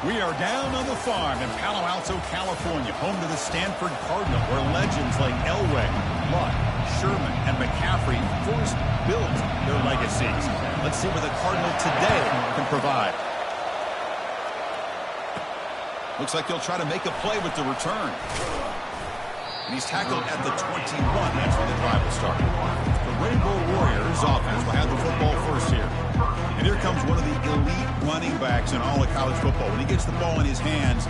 We are down on the farm in Palo Alto, California, home to the Stanford Cardinal, where legends like Elway, Luck, Sherman, and McCaffrey first built their legacies. Let's see what the Cardinal today can provide. Looks like they'll try to make a play with the return. And he's tackled at the 21. That's where the drive will start. The Rainbow Warriors offense will have the football first here. And here comes one of the elite running backs in all of college football. When he gets the ball in his hands,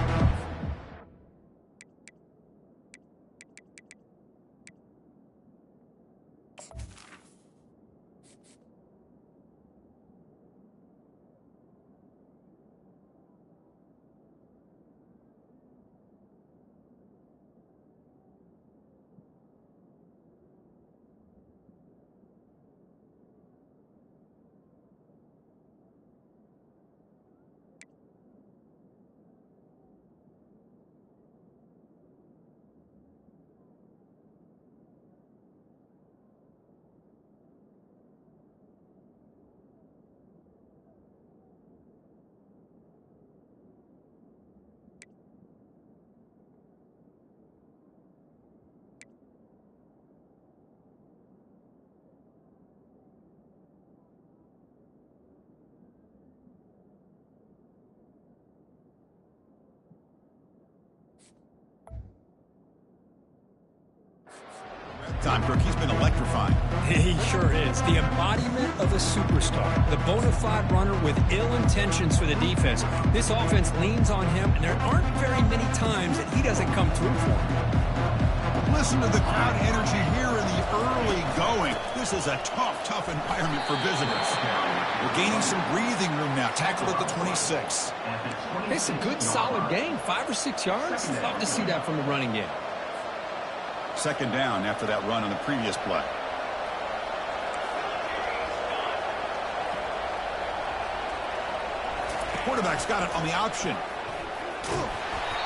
time, Kirk, he's been electrifying. He sure is. The embodiment of a superstar. The bona fide runner with ill intentions for the defense. This offense leans on him, and there aren't very many times that he doesn't come through for him. Listen to the crowd energy here in the early going. This is a tough environment for visitors. We're gaining some breathing room now. Tackled at the 26. It's a good, solid gain. 5 or 6 yards. Love to see that from the running game. Second down after that run on the previous play. Quarterback's got it on the option.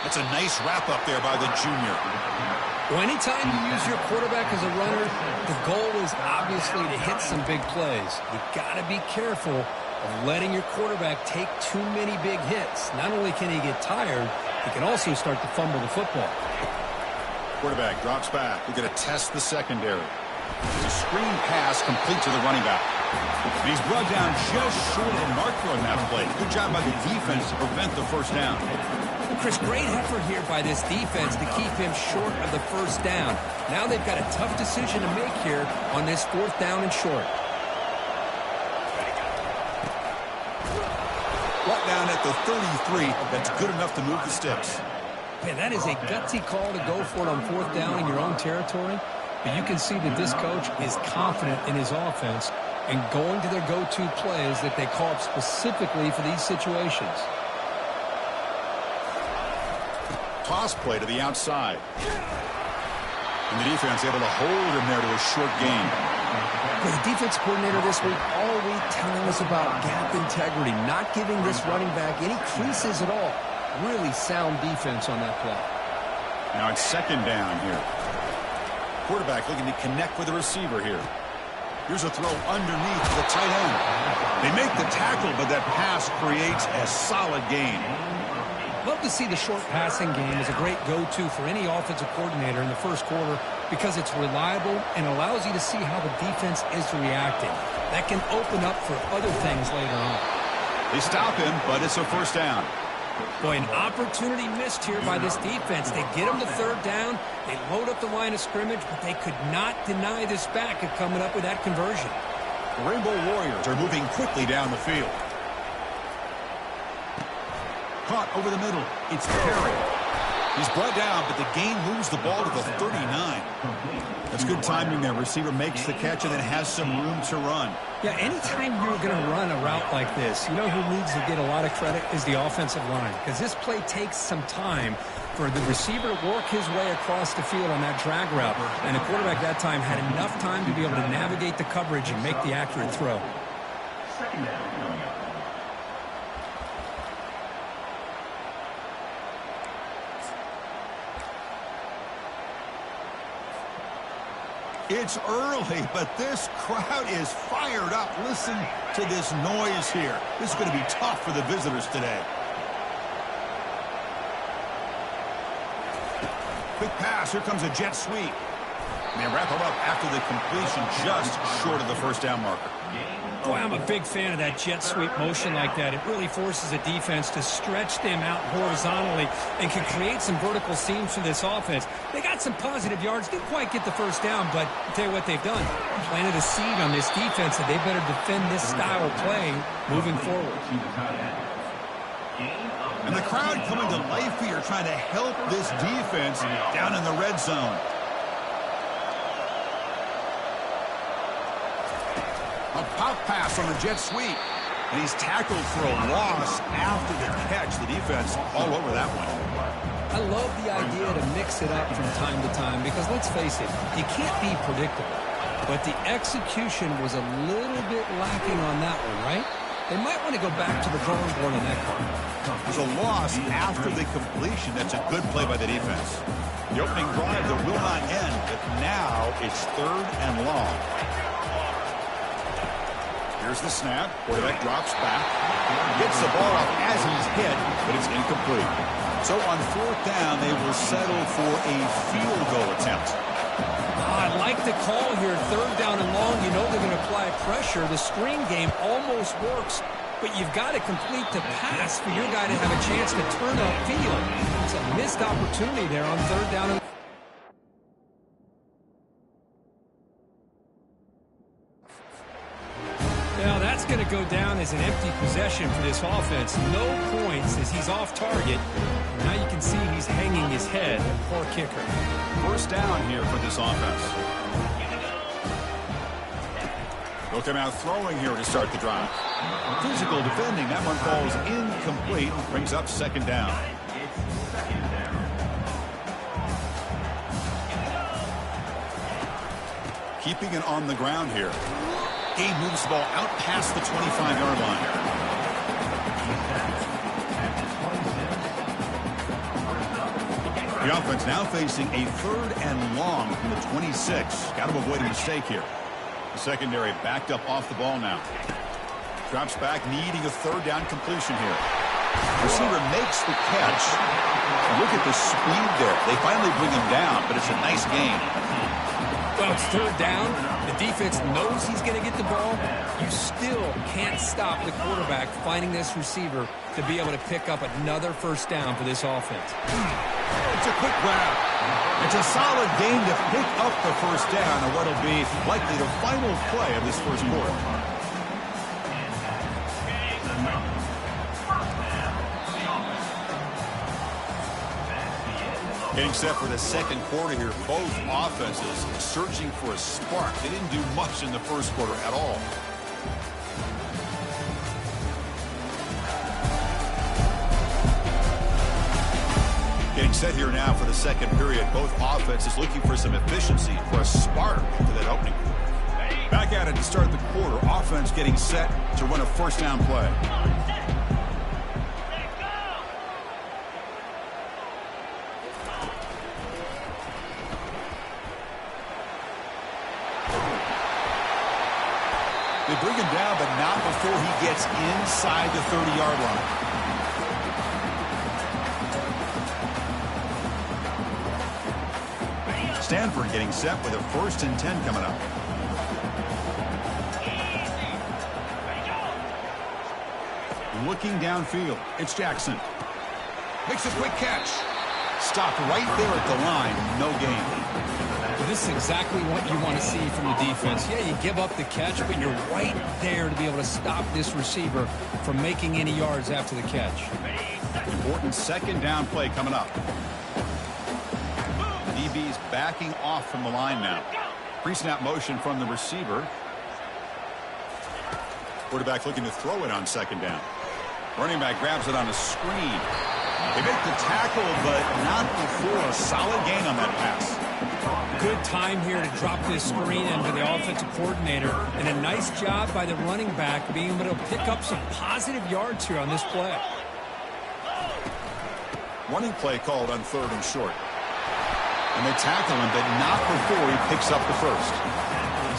That's a nice wrap up there by the junior. Well, anytime you use your quarterback as a runner, the goal is obviously to hit some big plays. You've got to be careful of letting your quarterback take too many big hits. Not only can he get tired, he can also start to fumble the football. Quarterback drops back. We're going to test the secondary. It's a screen pass complete to the running back. And he's brought down just short of the marker on that play. Good job by the defense to prevent the first down. Chris, great effort here by this defense to keep him short of the first down. Now they've got a tough decision to make here on this 4th down and short. Brought down at the 33. That's good enough to move the sticks. Man, that is a gutsy call to go for it on 4th down in your own territory. But you can see that this coach is confident in his offense and going to their go-to plays that they call up specifically for these situations. Toss play to the outside. And the defense able to hold him there to a short gain. Well, the defense coordinator this week all week telling us about gap integrity, not giving this running back any creases at all. Really sound defense on that play. Now it's second down here. Quarterback looking to connect with the receiver here. Here's a throw underneath the tight end. They make the tackle, but that pass creates a solid gain. Love to see the short passing game as a great go-to for any offensive coordinator in the first quarter because it's reliable and allows you to see how the defense is reacting. That can open up for other things later on. They stop him, but it's a first down. Boy, an opportunity missed here by this defense. They get him to 3rd down. They load up the line of scrimmage, but they could not deny this back of coming up with that conversion. The Rainbow Warriors are moving quickly down the field. Caught over the middle. It's Perry. He's brought down, but the gain moves the ball to the 39. That's good timing there. Receiver makes the catch and then has some room to run. Yeah, anytime you're going to run a route like this, you know who needs to get a lot of credit is the offensive line. Because this play takes some time for the receiver to work his way across the field on that drag route. And the quarterback that time had enough time to be able to navigate the coverage and make the accurate throw. Second down coming up. It's early, but this crowd is fired up. Listen to this noise here. This is going to be tough for the visitors today. Quick pass. Here comes a jet sweep. And they wrap him up after the completion just short of the first down marker. Boy, I'm a big fan of that jet sweep motion like that. It really forces a defense to stretch them out horizontally and can create some vertical seams for this offense. They got some positive yards. Didn't quite get the first down, but I'll tell you what they've done. Planted a seed on this defense that they better defend this style of play moving forward. And the crowd coming to life here trying to help this defense down in the red zone. A pop pass on the jet sweep. And he's tackled for a loss after the catch. The defense all over that one. I love the idea to mix it up from time to time because, let's face it, you can't be predictable. But the execution was a little bit lacking on that one, right? They might want to go back to the drawing board on that part. There's a loss after the completion. That's a good play by the defense. The opening drive that will not end, but now it's 3rd and long. Here's the snap. Quarterback drops back. Gets the ball up as he's hit, but it's incomplete. So on 4th down, they will settle for a field goal attempt. I like the call here. 3rd down and long. You know they're going to apply pressure. The screen game almost works, but you've got to complete the pass for your guy to have a chance to turn upfield. It's a missed opportunity there on 3rd down and now that's going to go down as an empty possession for this offense. No points as he's off target. Now you can see he's hanging his head. Poor kicker. 1st down here for this offense. They'll come out throwing here to start the drive. Physical defending. That one falls incomplete. Brings up 2nd down. Keeping it on the ground here. Gabe moves the ball out past the 25-yard line. The offense now facing a 3rd and long from the 26. Got to avoid a mistake here. The secondary backed up off the ball now. Drops back, needing a 3rd down completion here. Receiver makes the catch. Look at the speed there. They finally bring him down, but it's a nice gain. Well, it's 3rd down. The defense knows he's going to get the ball. You still can't stop the quarterback finding this receiver to be able to pick up another 1st down for this offense. It's a quick grab. It's a solid gain to pick up the 1st down and what'll be likely the final play of this 1st quarter. Getting set for the 2nd quarter here. Both offenses searching for a spark. They didn't do much in the 1st quarter at all. Getting set here now for the 2nd period. Both offenses looking for some efficiency, for a spark to that opening. Back at it to start the quarter. Offense getting set to run a 1st down play. They bring him down, but not before he gets inside the 30-yard line. Stanford getting set with a 1st and 10 coming up. Looking downfield. It's Jackson. Makes a quick catch. Stopped right there at the line. No gain. Well, this is exactly what you want to see from the defense. Yeah, you give up the catch, but you're right there to be able to stop this receiver from making any yards after the catch. Important 2nd down play coming up. DB's backing off from the line now. Pre-snap motion from the receiver. Quarterback looking to throw it on 2nd down. Running back grabs it on a screen. They make the tackle, but not before a solid gain on that pass. Good time here to drop this screen into the offensive coordinator, and a nice job by the running back being able to pick up some positive yards here on this play. Running play called on 3rd and short. And they tackle him, but not before he picks up the 1st.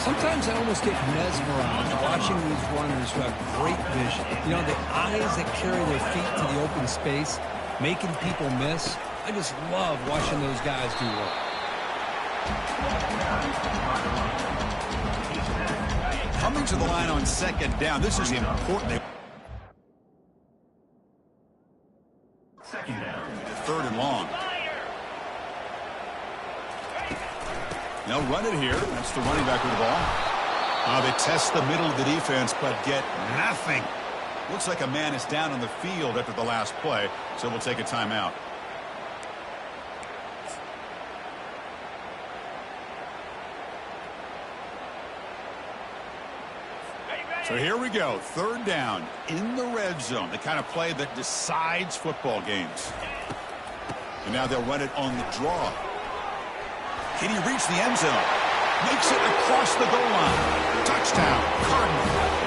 Sometimes I almost get mesmerized watching these runners who have great vision. You know, the eyes that carry their feet to the open space, making people miss. I just love watching those guys do work. Coming to the line on second down. This is important. Second down. Third and long. They'll run it here. That's the running back with the ball. They test the middle of the defense, but get nothing. Looks like a man is down on the field after the last play, so we'll take a timeout. So here we go. Third down in the red zone. The kind of play that decides football games. And now they'll run it on the draw. Can he reach the end zone? Makes it across the goal line. Touchdown, Cardinals.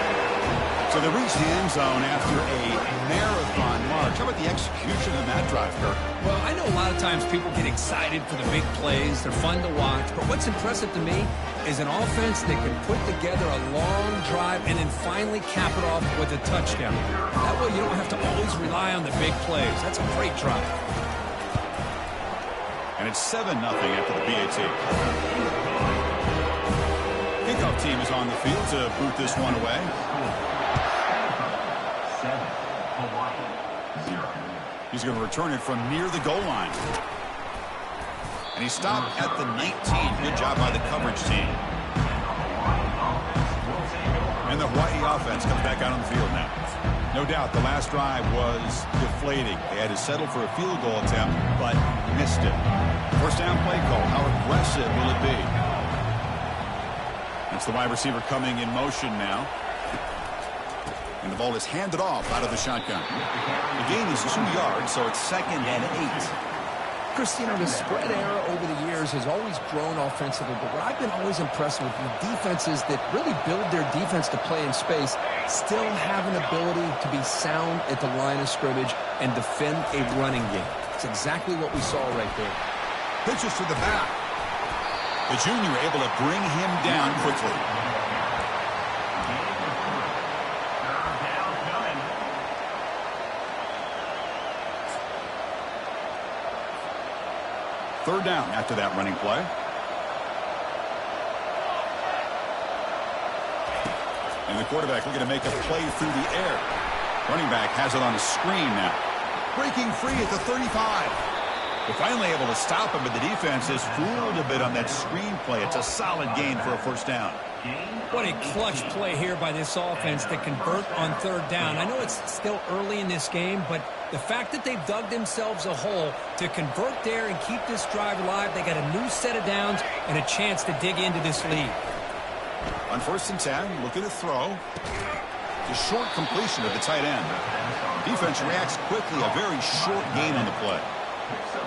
So they reach the end zone after a marathon march. How about the execution of that drive, Kirk? Well, I know a lot of times people get excited for the big plays. They're fun to watch. But what's impressive to me is an offense that can put together a long drive and then finally cap it off with a touchdown. That way you don't have to always rely on the big plays. That's a great drive. And it's 7-0 after the PAT. Kickoff team is on the field to boot this one away. 7, Hawaii, 0. He's going to return it from near the goal line. And he stopped at the 19. Good job by the coverage team. And the Hawaii offense comes back out on the field now. No doubt the last drive was deflating. They had to settle for a field goal attempt, but missed it. First down play call. How aggressive will it be? That's the wide receiver coming in motion now. And the ball is handed off out of the shotgun. The gain is 2 yards, so it's 2nd and 8. Christina, the spread era over the years has always grown offensively, but what I've been always impressed with the defenses that really build their defense to play in space still have an ability to be sound at the line of scrimmage and defend a running game. It's exactly what we saw right there. Pitches to the back. The junior able to bring him down quickly. Third down after that running play. And the quarterback looking to make a play through the air. Running back has it on a screen now. Breaking free at the 35. They're finally able to stop him, but the defense is fooled a bit on that screen play. It's a solid gain for a first down. What a clutch play here by this offense to convert on third down. I know it's still early in this game, but the fact that they've dug themselves a hole to convert there and keep this drive alive, they got a new set of downs and a chance to dig into this lead. On 1st and 10, looking to throw. The short completion of the tight end. Defense reacts quickly, a very short gain on the play.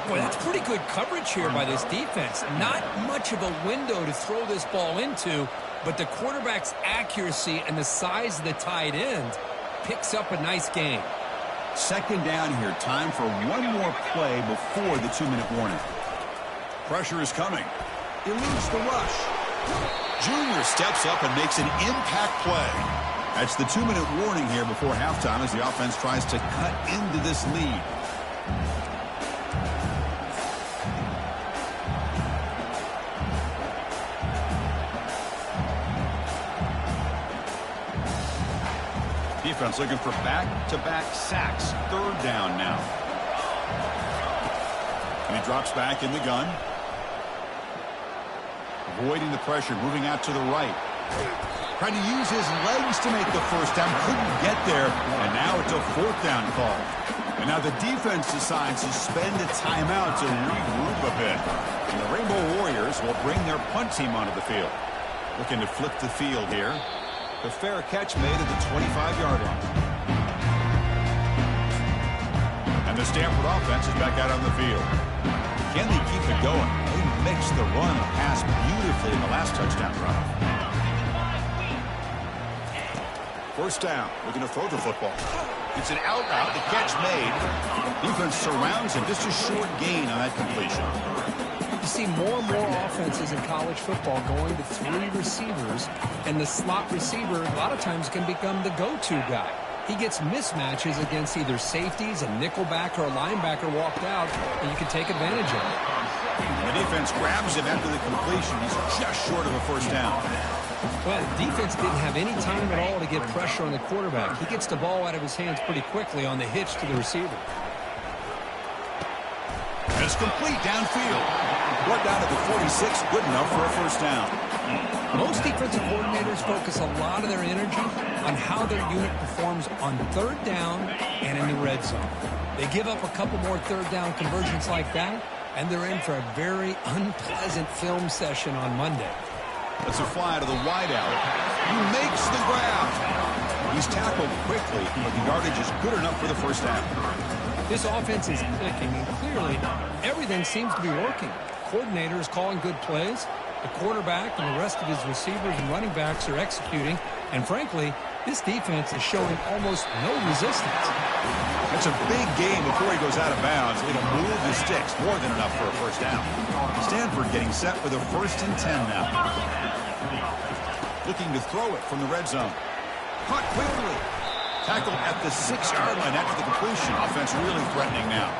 Boy, that's pretty good coverage here by this defense. Not much of a window to throw this ball into, but the quarterback's accuracy and the size of the tight end picks up a nice gain. 2nd down here. Time for one more play before the 2-minute warning. Pressure is coming. Eludes the rush. Junior steps up and makes an impact play. That's the 2-minute warning here before halftime as the offense tries to cut into this lead. Defense looking for back-to-back sacks. 3rd down now. And he drops back in the gun. Avoiding the pressure, moving out to the right. Trying to use his legs to make the first down. Couldn't get there. And now it's a 4th down call. And now the defense decides to spend a timeout to regroup a bit. And the Rainbow Warriors will bring their punt team onto the field. Looking to flip the field here. The fair catch made at the 25-yard line. And the Stanford offense is back out on the field. Can they keep it going? They mixed the run and pass beautifully in the last touchdown drive. 1st down, looking to throw the football. It's an out route, the catch made. Defense surrounds him, just a short gain on that completion. You see more and more offenses in college football going to 3 receivers, and the slot receiver a lot of times can become the go-to guy. He gets mismatches against either safeties, a nickelback, or a linebacker walked out, and you can take advantage of it. The defense grabs him after the completion. He's just short of a first down. Well, the defense didn't have any time at all to get pressure on the quarterback. He gets the ball out of his hands pretty quickly on the hitch to the receiver. It's complete downfield. Brought down to the 46, good enough for a first down. Most defensive coordinators focus a lot of their energy on how their unit performs on third down and in the red zone. They give up a couple more third down conversions like that, and they're in for a very unpleasant film session on Monday. That's a fly to the wideout. He makes the grab. He's tackled quickly, but the yardage is good enough for the first down. This offense is clicking, and clearly everything seems to be working. The coordinator is calling good plays. The quarterback and the rest of his receivers and running backs are executing. And frankly, this defense is showing almost no resistance. That's a big game before he goes out of bounds. It'll move the sticks, more than enough for a first down. Stanford getting set for the 1st and 10 now. Looking to throw it from the red zone. Caught quickly. Tackled at the 6-yard line after the completion. Offense really threatening now.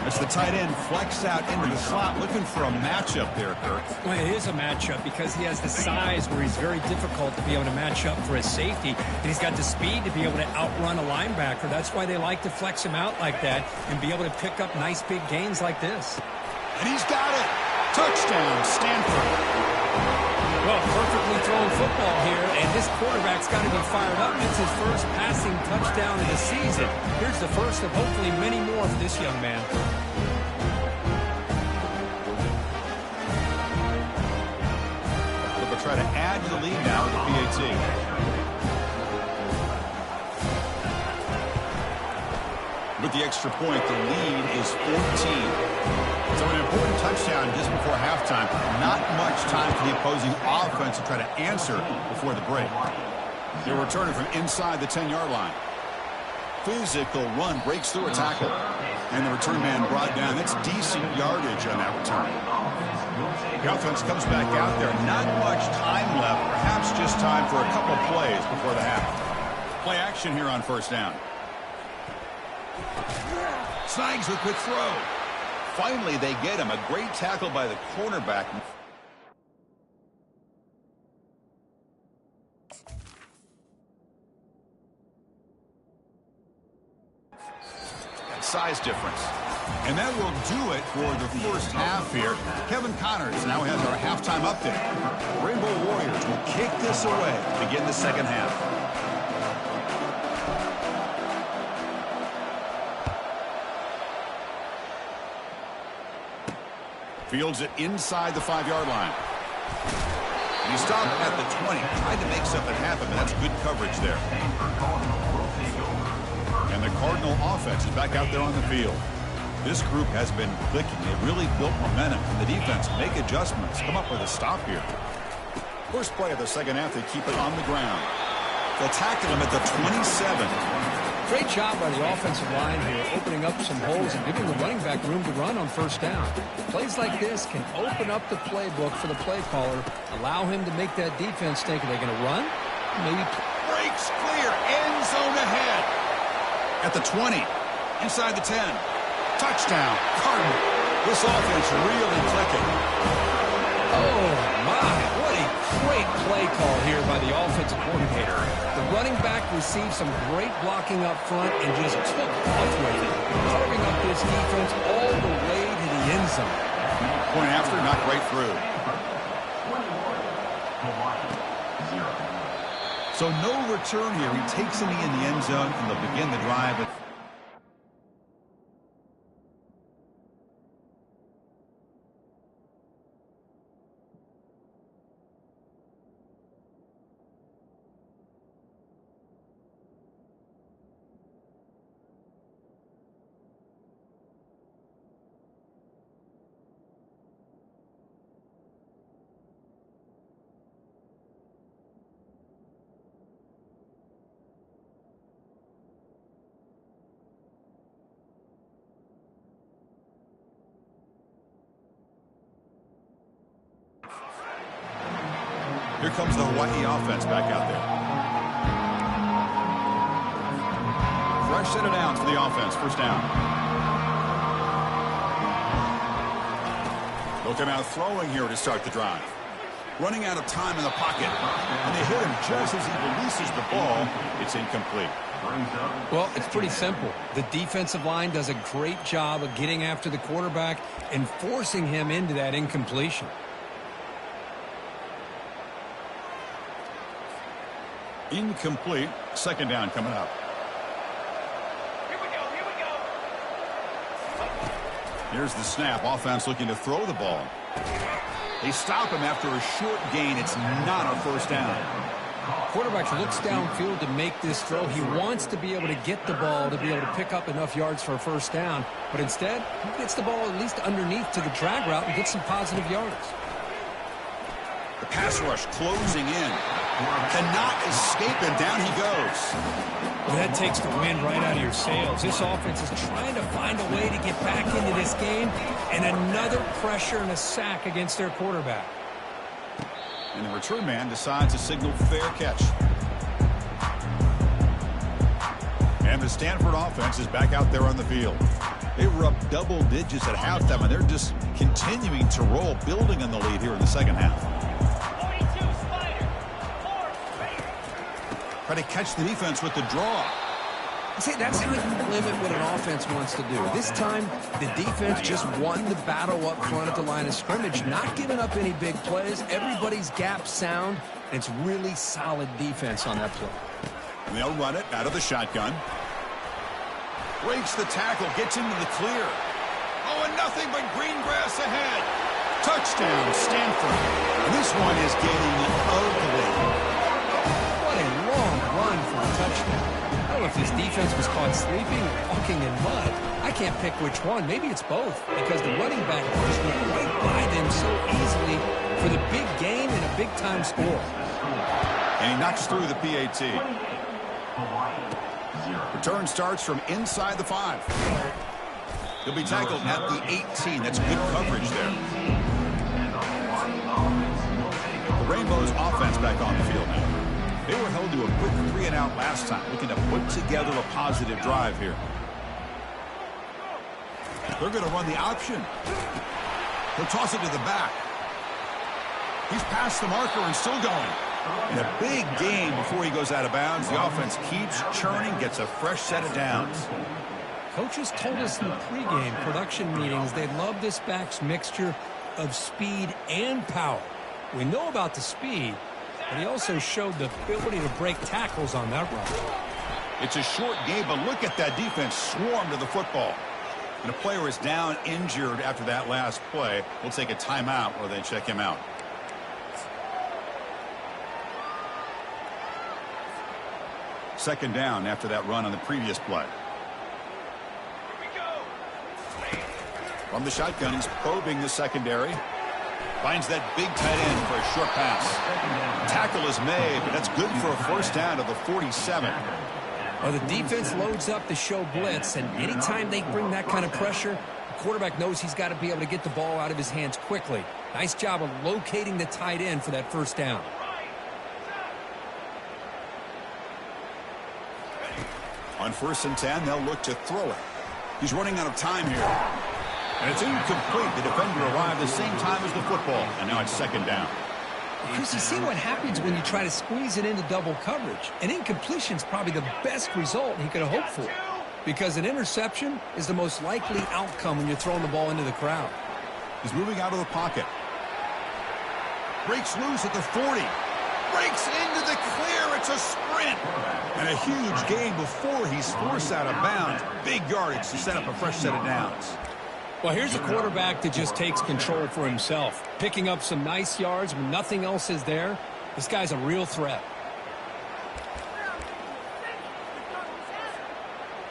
As the tight end flexed out into the slot, looking for a matchup there, Kirk. Well, it is a matchup because he has the size where he's very difficult to be able to match up for his safety, and he's got the speed to be able to outrun a linebacker. That's why they like to flex him out like that and be able to pick up nice big gains like this. And he's got it. Touchdown, Stanford. Well, perfectly thrown football here, and this quarterback's got to be fired up. It's his first passing touchdown of the season. Here's the first of hopefully many more for this young man. They'll try to add to the lead now with the PAT. With the extra point, the lead is 14. So an important touchdown just before halftime. Not much time for the opposing offense to try to answer before the break. They're returning from inside the 10-yard line. Physical run breaks through a tackle. And the return man brought down. That's decent yardage on that return. The offense comes back out there. Not much time left. Perhaps just time for a couple plays before the half. Play action here on first down. Snags a quick throw. Finally, they get him. A great tackle by the cornerback. That size difference. And that will do it for the first half here. Kevin Connors now has our halftime update. Rainbow Warriors will kick this away to begin the second half. Fields it inside the 5-yard line. He stopped at the 20. Tried to make something happen, but that's good coverage there. And the Cardinal offense is back out there on the field. This group has been clicking. They really built momentum. And the defense make adjustments. Come up with a stop here. First play of the second half, they keep it on the ground. They'll tackle him at the 27. Great job by the offensive line here, opening up some holes and giving the running back room to run on first down. Plays like this can open up the playbook for the play caller, allow him to make that defense think, are they going to run? Maybe. Breaks clear, end zone ahead. At the 20, inside the 10. Touchdown, Cardinal. This offense really clicking. Oh, my. What a great play call here by the offensive coordinator. The running back received some great blocking up front and just took off with it, carving up this defense all the way to the end zone. Point after, not right through. So no return here. He takes a knee in the end zone, and they'll begin the drive. Here comes the Hawaii offense back out there. fresh set of downs for the offense. First down. They'll come out throwing here to start the drive. Running out of time in the pocket. And they hit him just as he releases the ball. It's incomplete. Well, it's pretty simple. The defensive line does a great job of getting after the quarterback and forcing him into that incompletion. Incomplete. Second down coming up. Here's the snap. Offense looking to throw the ball. They stop him after a short gain. It's not a first down. Quarterback looks downfield to make this throw. He wants to be able to get the ball to be able to pick up enough yards for a first down. But instead, he gets the ball at least underneath to the drag route and gets some positive yards. The pass rush closing in. Cannot escape him. Down he goes. Well, that takes the wind right out of your sails. This offense is trying to find a way to get back into this game, and another pressure and a sack against their quarterback. And the return man decides to signal fair catch. And the Stanford offense is back out there on the field. They were up double digits at halftime, and they're just continuing to roll, building on the lead here in the second half. Try to catch the defense with the draw. See, that's how you limit what an offense wants to do. This time, the defense just won the battle up front at the line of scrimmage, not giving up any big plays. Everybody's gap sound, and it's really solid defense on that play. And they'll run it out of the shotgun. Breaks the tackle, gets into the clear. Oh, and nothing but green grass ahead. Touchdown, Stanford. And this one is getting ugly. Run for a touchdown. I don't know if this defense was caught sleeping or walking in mud. I can't pick which one. Maybe it's both, because the running back just went right by them so easily for the big game and a big-time score. And he knocks through the PAT. Return starts from inside the 5. He'll be tackled at the 18. That's good coverage there. The Rainbows offense back on the field now. They were held to a quick 3-and-out last time, looking to put together a positive drive here. They're going to run the option. He'll toss it to the back. He's past the marker and still going. And a big gain before he goes out of bounds. The offense keeps churning, gets a fresh set of downs. Coaches told us in the pregame production meetings they love this back's mixture of speed and power. We know about the speed, but he also showed the ability to break tackles on that run. It's a short game, but look at that defense swarm to the football. And a player is down injured after that last play. We'll take a timeout or they check him out. Second down after that run on the previous play. From the shotgun, he's probing the secondary. Finds that big tight end for a short pass. Tackle is made, but that's good for a first down to the 47. Well, the defense loads up to show blitz, and anytime they bring that kind of pressure, the quarterback knows he's got to be able to get the ball out of his hands quickly. Nice job of locating the tight end for that first down. On 1st and 10, they'll look to throw it. He's running out of time here. And it's incomplete. The defender arrived the same time as the football. And now it's second down. Chris, you see what happens when you try to squeeze it into double coverage. An incompletion is probably the best result he could have hoped for, because an interception is the most likely outcome when you're throwing the ball into the crowd. He's moving out of the pocket. Breaks loose at the 40. Breaks into the clear. It's a sprint. And a huge gain before he's forced out of bounds. Big yardage to set up a fresh set of downs. Well, here's a quarterback that just takes control for himself, picking up some nice yards when nothing else is there. This guy's a real threat.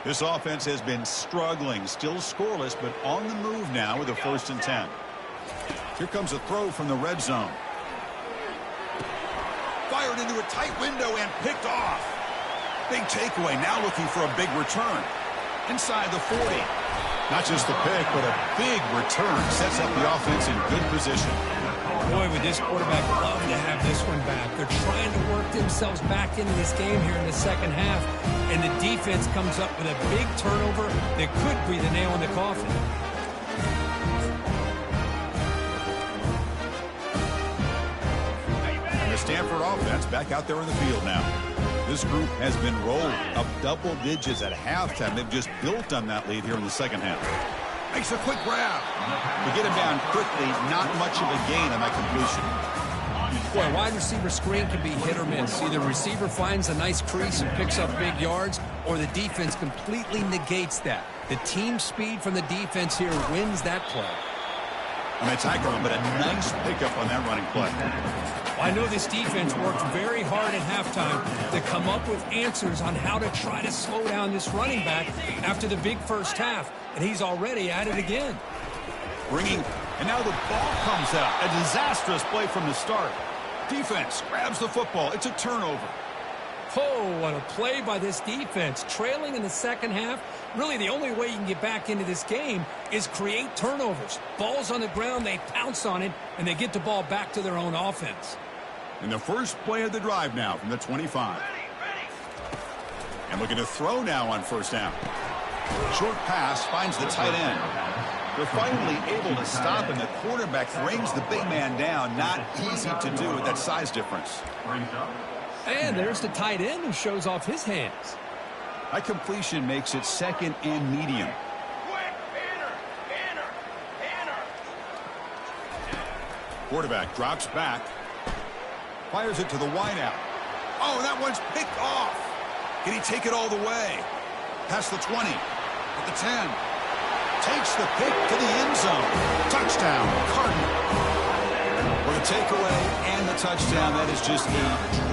This offense has been struggling, still scoreless, but on the move now with a 1st and 10. Here comes a throw from the red zone. Fired into a tight window and picked off. Big takeaway, now looking for a big return. Inside the 40. Not just the pick, but a big return sets up the offense in good position. Boy, would this quarterback love to have this one back. They're trying to work themselves back into this game here in the second half, and the defense comes up with a big turnover that could be the nail in the coffin. And the Stanford offense back out there in the field now. This group has been rolling up double digits at halftime. They've just built on that lead here in the second half. Makes a quick grab. To get him down quickly, not much of a gain on that completion. Boy, wide receiver screen can be hit or miss. Either receiver finds a nice crease and picks up big yards, or the defense completely negates that. The team speed from the defense here wins that play. And they tackle him, but a nice pickup on that running play. I know this defense worked very hard at halftime to come up with answers on how to try to slow down this running back after the big first half, and he's already at it again. And now the ball comes out. A disastrous play from the start. Defense grabs the football. It's a turnover. Oh, what a play by this defense. Trailing in the second half, really the only way you can get back into this game is create turnovers. Ball's on the ground, they pounce on it, and they get the ball back to their own offense. And the first play of the drive now from the 25. And looking to throw now on first down. Short pass finds the tight end. They're finally able to stop him. The quarterback brings the big man down. Not easy to do with that size difference. And there's the tight end who shows off his hands. That completion makes it second and medium. Quarterback drops back. Fires it to the wideout. Oh, that one's picked off. Can he take it all the way? Past the 20. At the 10. Takes the pick to the end zone. Touchdown, Cardinal. For the takeaway and the touchdown, that is just a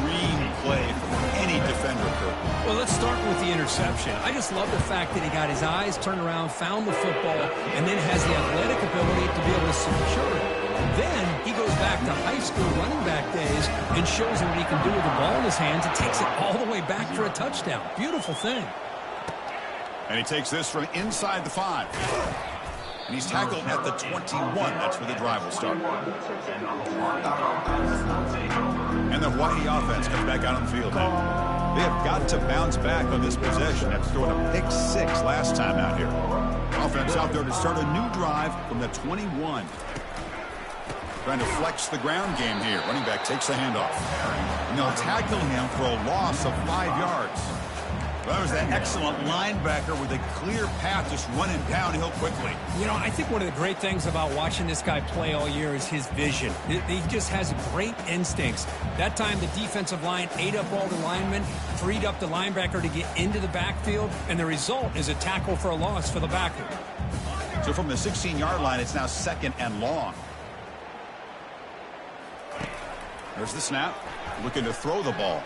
dream play for any defender could. Well, let's start with the interception. I just love the fact that he got his eyes turned around, found the football, and then has the athletic ability to be able to secure it. Then he goes back to high school running back days and shows him what he can do with the ball in his hands and takes it all the way back for a touchdown. Beautiful thing. And he takes this from inside the 5. And he's tackled at the 21. That's where the drive will start. And the Hawaii offense comes back out on the field now. They have got to bounce back on this possession after throwing a pick 6 last time out here. Offense out there to start a new drive from the 21. Trying to flex the ground game here. Running back takes the handoff. And they'll tackle him for a loss of 5 yards. Well, that was that excellent linebacker with a clear path just running downhill quickly. You know, I think one of the great things about watching this guy play all year is his vision. He just has great instincts. That time the defensive line ate up all the linemen, freed up the linebacker to get into the backfield, and the result is a tackle for a loss for the backer. So from the 16-yard line, it's now second and long. There's the snap. Looking to throw the ball.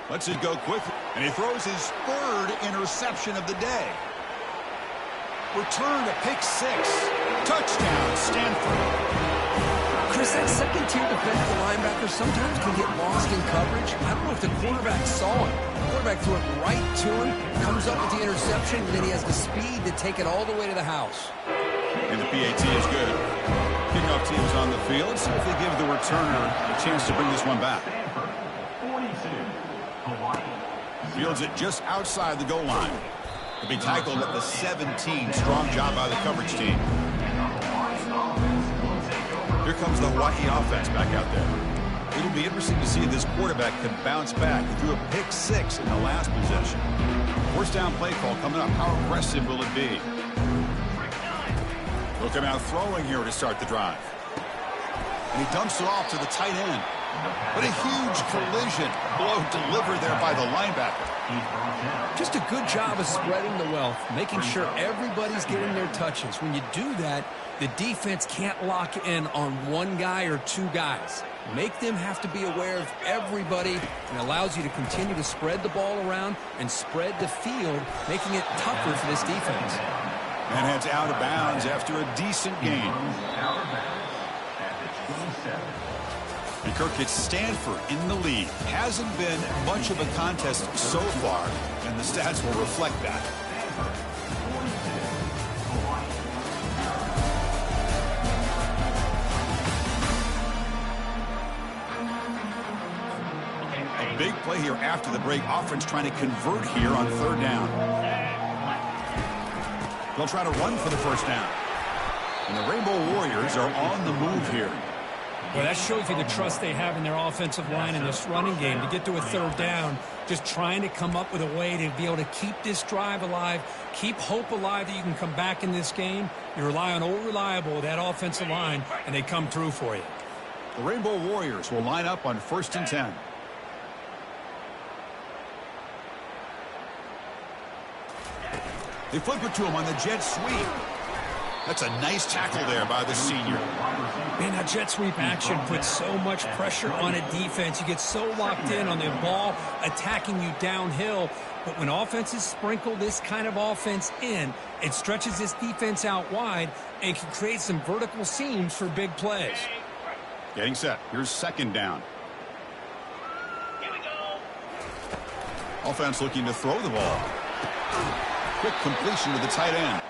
Lets it go quickly. And he throws his third interception of the day. Return to pick 6. Touchdown, Stanford. Chris, that second-tier defensive linebacker sometimes can get lost in coverage. I don't know if the quarterback saw it. The quarterback threw it right to him, comes up with the interception, and then he has the speed to take it all the way to the house. And the PAT is good. Kickoff team's on the field. Let's see if they give the returner a chance to bring this one back. Fields it just outside the goal line. To be tackled at the 17. Strong job by the coverage team. Here comes the Hawaii offense back out there. It'll be interesting to see if this quarterback can bounce back. He threw a pick 6 in the last possession. First down play call coming up. How aggressive will it be? They'll come out throwing here to start the drive. And he dumps it off to the tight end. But a huge collision blow delivered there by the linebacker. Just a good job of spreading the wealth, making sure everybody's getting their touches. When you do that, the defense can't lock in on one guy or 2 guys. Make them have to be aware of everybody, and allows you to continue to spread the ball around and spread the field, making it tougher for this defense. And heads out of bounds after a decent gain. And Kirk, it's Stanford in the lead. Hasn't been much of a contest so far, and the stats will reflect that. Big play here after the break. Offense trying to convert here on third down. They'll try to run for the first down. And the Rainbow Warriors are on the move here. Well, that shows you the trust they have in their offensive line in this running game. To get to a third down, just trying to come up with a way to be able to keep this drive alive, keep hope alive that you can come back in this game. You rely on old reliable, that offensive line, and they come through for you. The Rainbow Warriors will line up on 1st and 10. They flip it to him on the jet sweep. That's a nice tackle there by the senior. Man, that jet sweep action puts so much pressure on a defense. You get so locked in on the ball attacking you downhill. But when offenses sprinkle this kind of offense in, it stretches this defense out wide and can create some vertical seams for big plays. Getting set. Here's 2nd down. Here we go. Offense looking to throw the ball. Quick completion to the tight end.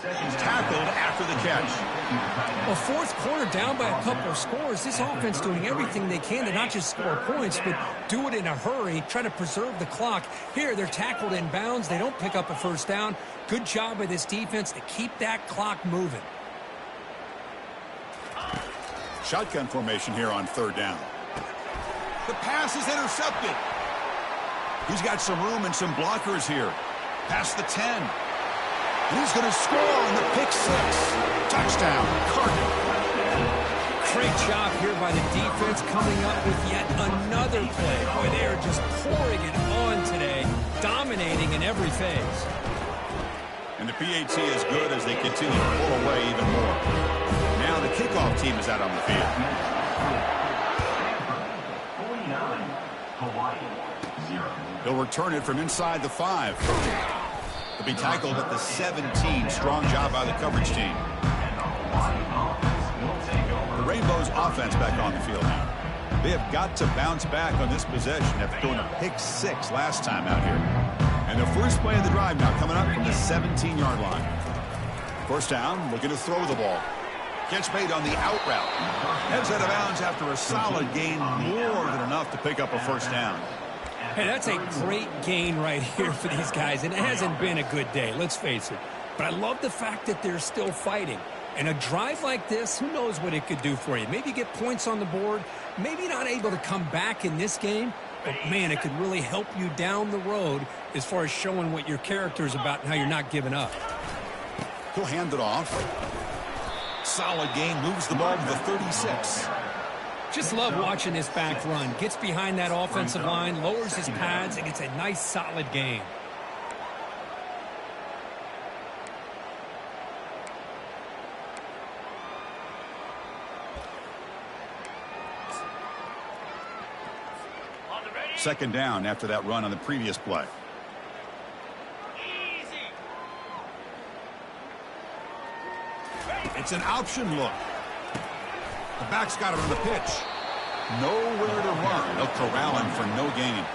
He's tackled after the catch. Well, 4th quarter down by a couple of scores. This offense doing everything they can to not just score points, but do it in a hurry, try to preserve the clock. Here, they're tackled in bounds. They don't pick up a first down. Good job by this defense to keep that clock moving. Shotgun formation here on 3rd down. The pass is intercepted. He's got some room and some blockers here. Past the 10. He's going to score on the pick 6. Touchdown, Cardinal. Great job here by the defense coming up with yet another play. Boy, they are just pouring it on today, dominating in every phase. And the PAT is good as they continue to pull away even more. Now the kickoff team is out on the field. 49. Hawaii. 0. He'll return it from inside the 5. He'll be tackled at the 17. Strong job by the coverage team. The Rainbows offense back on the field now. They have got to bounce back on this possession after throwing a pick 6 last time out here. And the first play of the drive now coming up from the 17-yard line. First down, looking to throw the ball. Catch made on the out route. Heads out of bounds after a solid gain, more than enough to pick up a first down. Hey, that's a great gain right here for these guys, and it hasn't been a good day, let's face it. But I love the fact that they're still fighting. And a drive like this, who knows what it could do for you. Maybe get points on the board, maybe not able to come back in this game, but, man, it could really help you down the road as far as showing what your character is about and how you're not giving up. He'll hand it off. Solid gain, moves the ball to the 36. Just love watching this back run. Gets behind that offensive line, lowers his pads, and gets a nice, solid gain. Second down after that run on the previous play. It's an option look. The back's got it on the pitch. Nowhere to run. They'll corral him for no gain.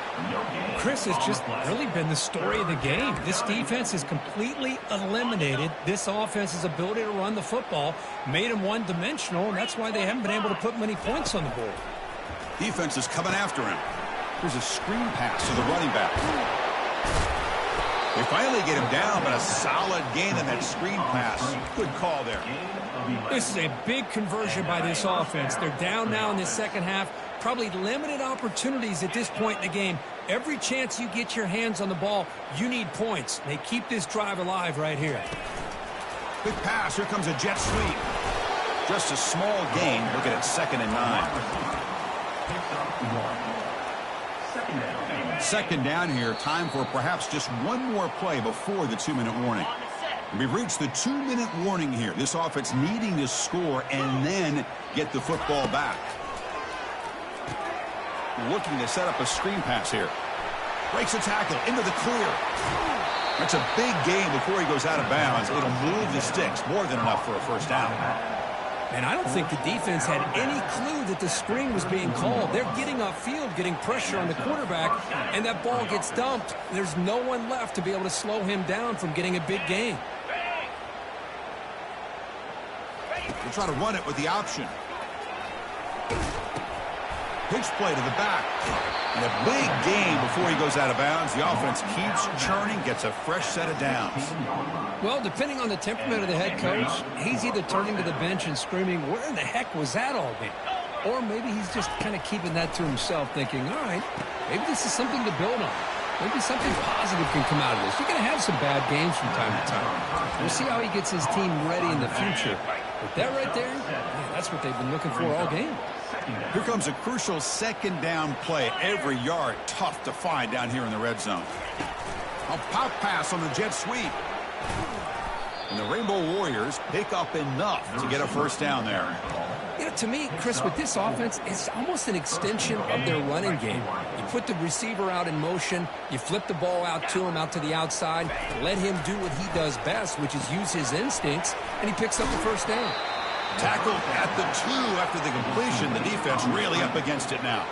Chris, has just really been the story of the game. This defense has completely eliminated this offense's ability to run the football, made them one-dimensional, and that's why they haven't been able to put many points on the board. Defense is coming after him. Here's a screen pass to the running back. They finally get him down, but a solid gain on that screen pass. Good call there. This is a big conversion by this offense. They're down now in the second half. Probably limited opportunities at this point in the game. Every chance you get your hands on the ball, you need points. They keep this drive alive right here. Big pass. Here comes a jet sweep. Just a small gain. Look at it, 2nd and 9. Second down here. Time for perhaps just one more play before the 2-minute warning. We've reached the 2-minute warning here. This offense needing to score and then get the football back. Looking to set up a screen pass here. Breaks a tackle into the clear. That's a big gain before he goes out of bounds. It'll move the sticks. More than enough for a first down. And I don't think the defense had any clue that the screen was being called. They're getting upfield, getting pressure on the quarterback, and that ball gets dumped. There's no one left to be able to slow him down from getting a big gain. They'll try to run it with the option. Pitch play to the back. And a big gain before he goes out of bounds. The offense keeps churning, gets a fresh set of downs. Well, depending on the temperament of the head coach, he's either turning to the bench and screaming, where in the heck was that all game? Or maybe he's just kind of keeping that to himself, thinking, all right, maybe this is something to build on. Maybe something positive can come out of this. You're going to have some bad games from time to time. We'll see how he gets his team ready in the future. But that right there, man, that's what they've been looking for all game. Here comes a crucial second down play. Every yard tough to find down here in the red zone. A pop pass on the jet sweep. And the Rainbow Warriors pick up enough to get a first down there. You know, to me, Chris, with this offense, it's almost an extension of their running game. You put the receiver out in motion, you flip the ball out to him, out to the outside, let him do what he does best, which is use his instincts, and he picks up the first down. Tackled at the 2 after the completion. The defense really up against it now.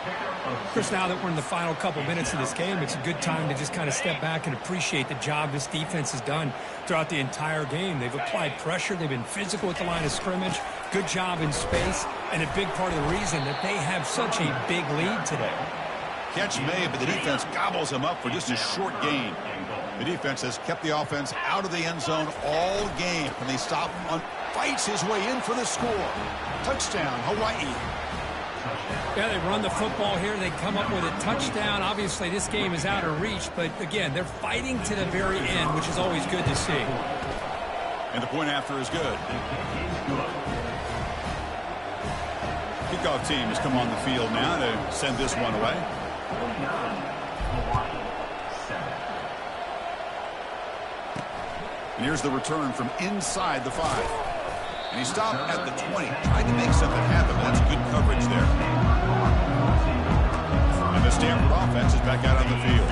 Chris, now that we're in the final couple minutes of this game, it's a good time to just kind of step back and appreciate the job this defense has done throughout the entire game. They've applied pressure. They've been physical at the line of scrimmage. Good job in space. And a big part of the reason that they have such a big lead today. Catch made, but the defense gobbles him up for just a short gain. The defense has kept the offense out of the end zone all game. And they stop on fights his way in for the score. Touchdown, Hawaii. Yeah, they run the football here. They come up with a touchdown. Obviously, this game is out of reach. But, again, they're fighting to the very end, which is always good to see. And the point after is good. Kickoff team has come on the field now to send this one away. And here's the return from inside the 5. And he stopped at the 20, trying to make something happen. That's good coverage there. And the Stanford offense is back out on the field.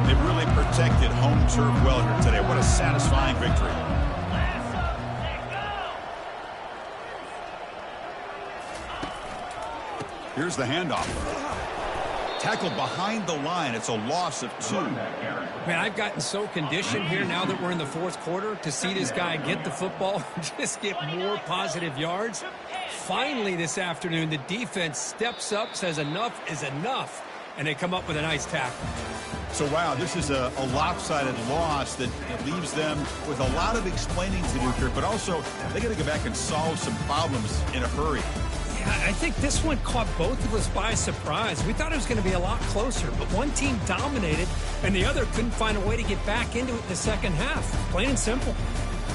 They've really protected home turf well here today. What a satisfying victory. Here's the handoff. Tackled behind the line. It's a loss of 2. Man, I've gotten so conditioned here now that we're in the fourth quarter to see this guy get the football and just get more positive yards. Finally this afternoon, the defense steps up, says enough is enough, and they come up with a nice tackle. So, wow, this is a lopsided loss that leaves them with a lot of explaining to do here, but also they got to go back and solve some problems in a hurry. I think this one caught both of us by surprise. We thought it was going to be a lot closer, but one team dominated, and the other couldn't find a way to get back into it in the second half. Plain and simple.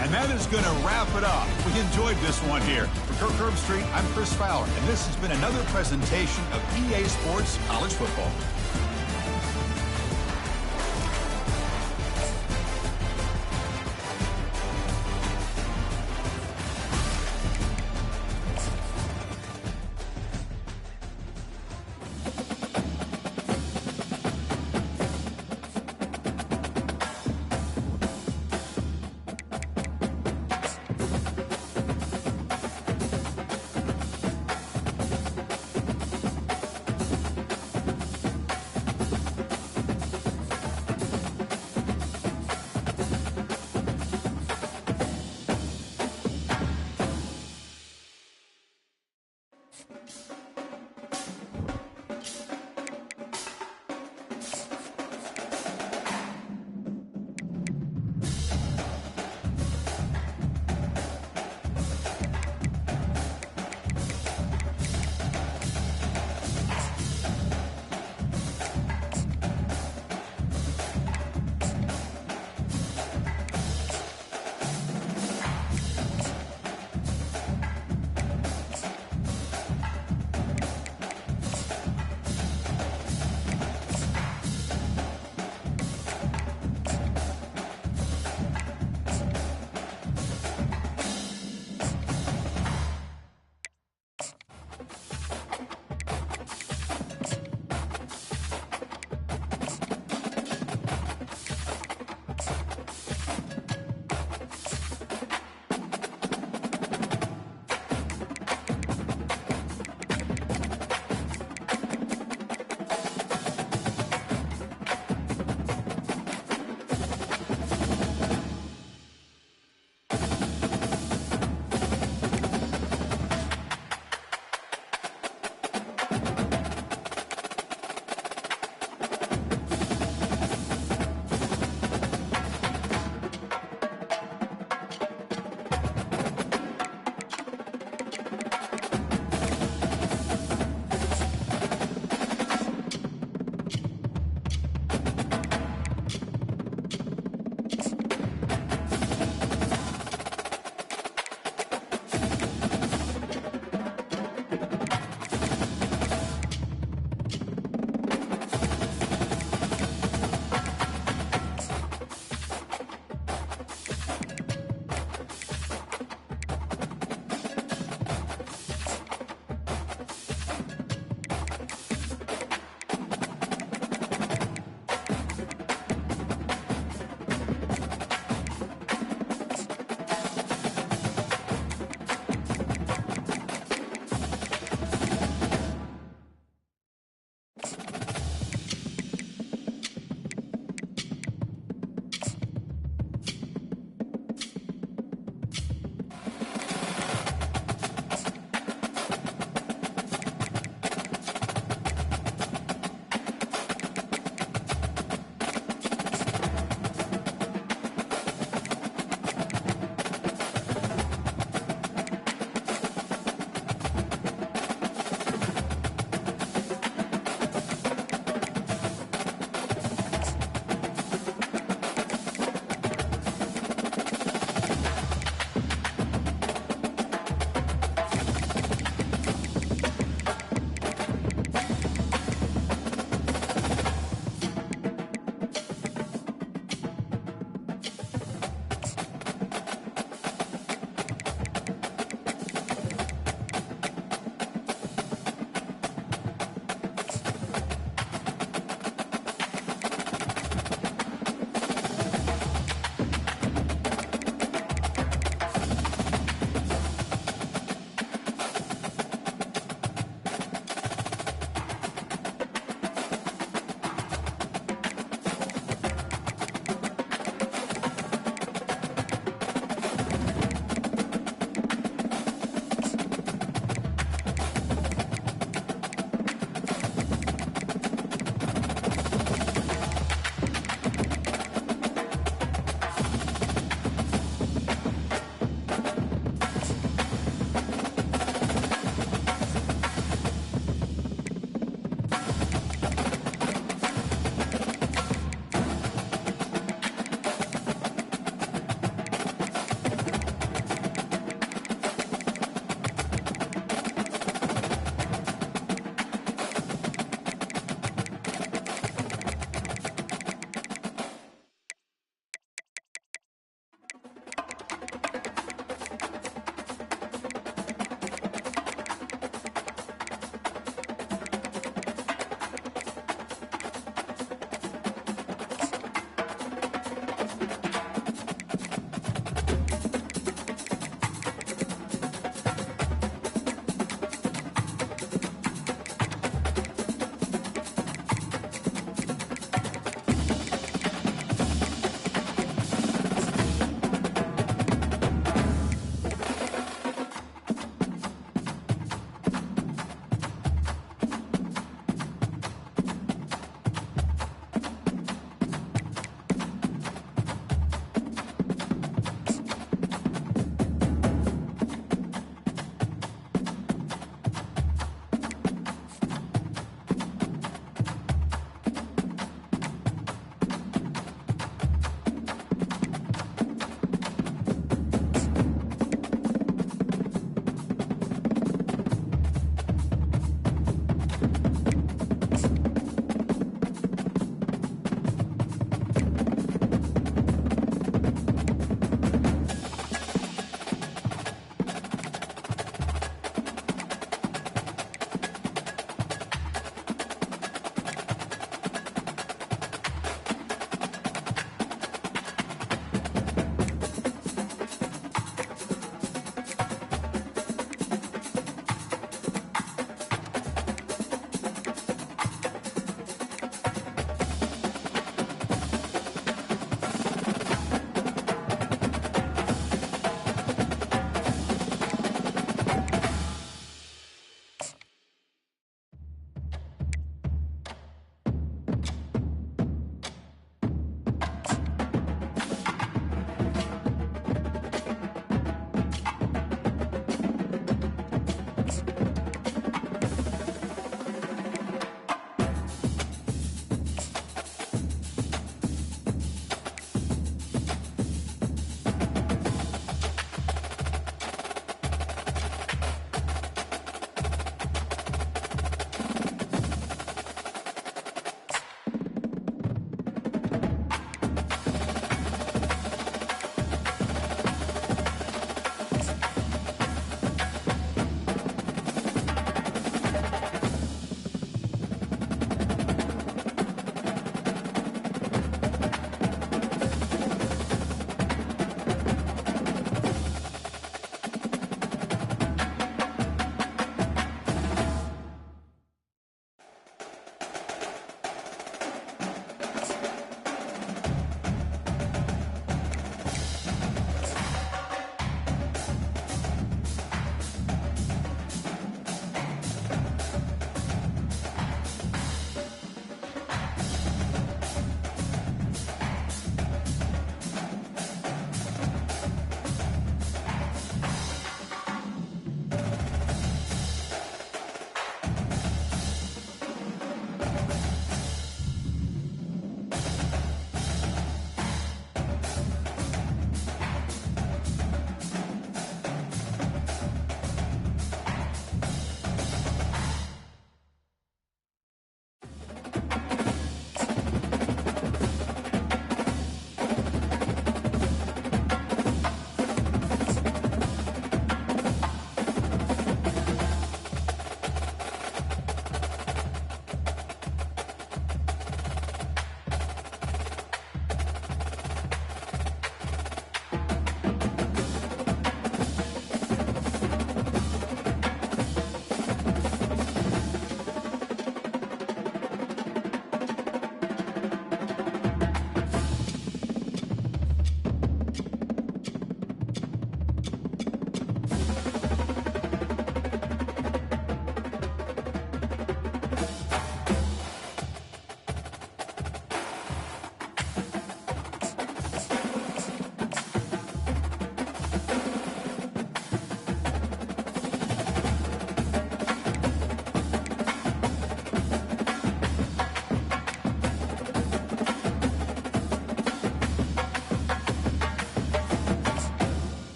And that is going to wrap it up. We enjoyed this one here. For Kirk Herbstreit, I'm Chris Fowler, and this has been another presentation of EA Sports College Football.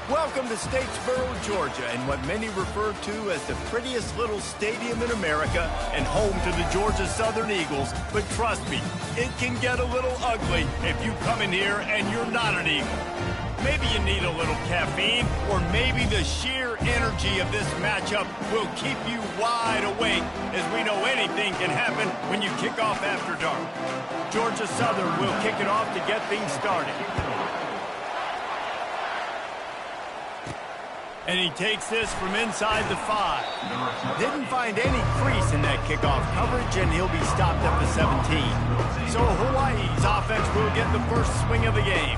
Welcome to Statesboro, Georgia, and what many refer to as the prettiest little stadium in America and home to the Georgia Southern Eagles. But trust me, it can get a little ugly if you come in here and you're not an Eagle. Maybe you need a little caffeine, or maybe the sheer energy of this matchup will keep you wide awake, as we know anything can happen when you kick off after dark. Georgia Southern will kick it off to get things started. And he takes this from inside the 5. Didn't find any crease in that kickoff coverage, and he'll be stopped at the 17. So Hawaii's offense will get the first swing of the game.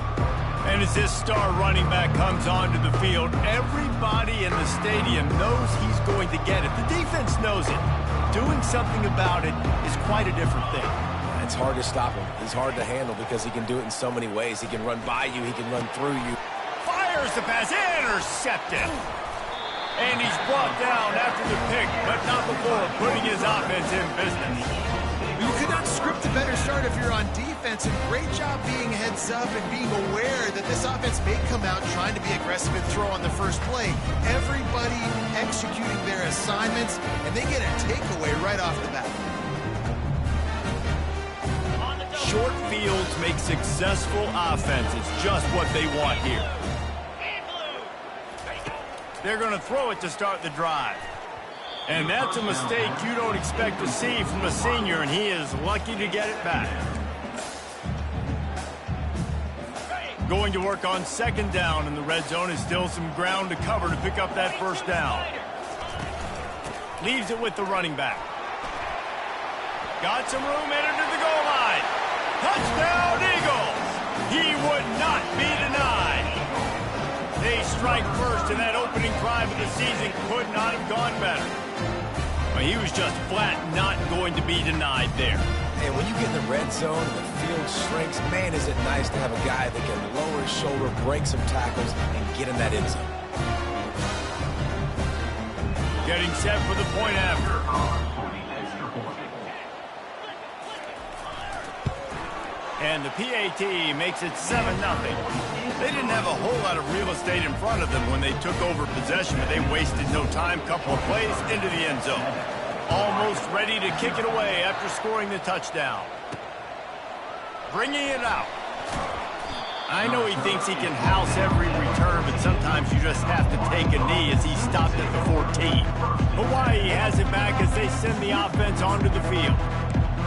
And as this star running back comes onto the field, everybody in the stadium knows he's going to get it. The defense knows it. Doing something about it is quite a different thing. It's hard to stop him. He's hard to handle because he can do it in so many ways. He can run by you. He can run through you. Fires the pass, intercepted. And he's brought down after the pick, but not before putting his offense in business. You could not script a better start if you're on defense, and great job being heads up and being aware that this offense may come out trying to be aggressive and throw on the first play. Everybody executing their assignments, and they get a takeaway right off the bat. Short fields make successful offenses just what they want here. They're going to throw it to start the drive. And that's a mistake you don't expect to see from a senior, and he is lucky to get it back. Going to work on second down, and the red zone is still some ground to cover to pick up that first down. Leaves it with the running back. Got some room, entered to the goal line. Touchdown, Eagles! He would not be denied. They strike first, and that opening drive of the season could not have gone better. Well, he was just flat not going to be denied there. And when you get in the red zone and the field shrinks, man, is it nice to have a guy that can lower his shoulder, break some tackles, and get in that end zone. Getting set for the point after. And the PAT makes it 7-0. They didn't have a whole lot of real estate in front of them when they took over possession, but they wasted no time. Couple of plays into the end zone. Almost ready to kick it away after scoring the touchdown. Bringing it out. I know he thinks he can house every return, but sometimes you just have to take a knee as he stopped at the 14. Hawaii has it back as they send the offense onto the field.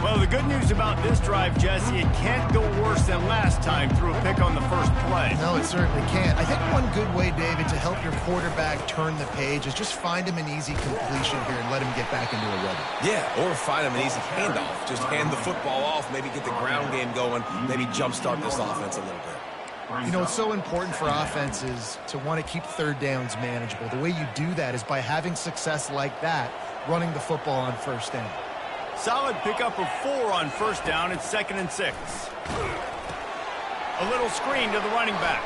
Well, the good news about this drive, Jesse, it can't go worse than last time through a pick on the first play. No, it certainly can't. I think one good way, David, to help your quarterback turn the page is just find him an easy completion here and let him get back into a rhythm. Yeah, or find him an easy handoff. Just hand the football off, maybe get the ground game going, maybe jumpstart this offense a little bit. You know, it's so important for offenses to want to keep third downs manageable. The way you do that is by having success like that, running the football on first down. Solid pickup of 4 on first down. It's 2nd and 6. A little screen to the running back.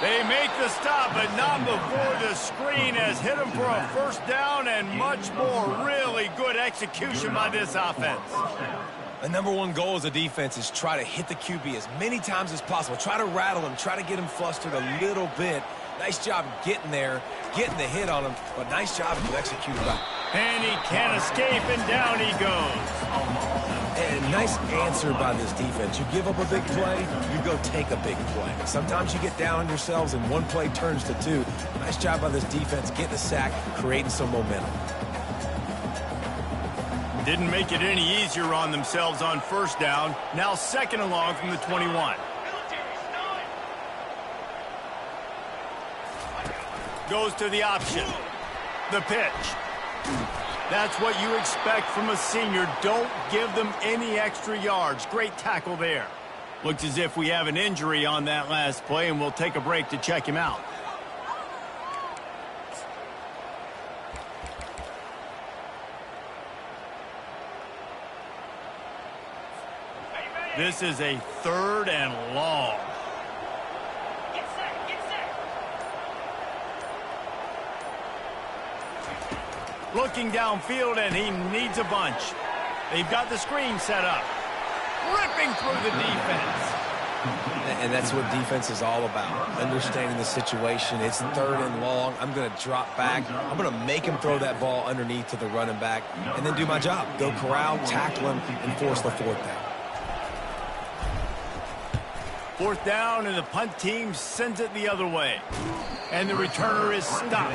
They make the stop, but not before the screen has hit him for a first down, and much more. Really good execution by this offense. The number one goal as a defense is try to hit the QB as many times as possible. Try to rattle him, try to get him flustered a little bit. Nice job getting there, getting the hit on him, but nice job if you execute it right. And he can't escape, and down he goes. And nice answer by this defense. You give up a big play, you go take a big play. Sometimes you get down on yourselves and one play turns to 2. Nice job by this defense getting a sack, creating some momentum. Didn't make it any easier on themselves on first down. Now 2nd and long from the 21. Goes to the option. The pitch. That's what you expect from a senior. Don't give them any extra yards. Great tackle there. Looks as if we have an injury on that last play, and we'll take a break to check him out. This is a 3rd and long. Looking downfield, and he needs a bunch. They've got the screen set up. Ripping through the defense. And that's what defense is all about, understanding the situation. It's 3rd and long. I'm going to drop back. I'm going to make him throw that ball underneath to the running back and then do my job. Go corral, tackle him, and force the 4th down. 4th down, and the punt team sends it the other way. And the returner is stopped.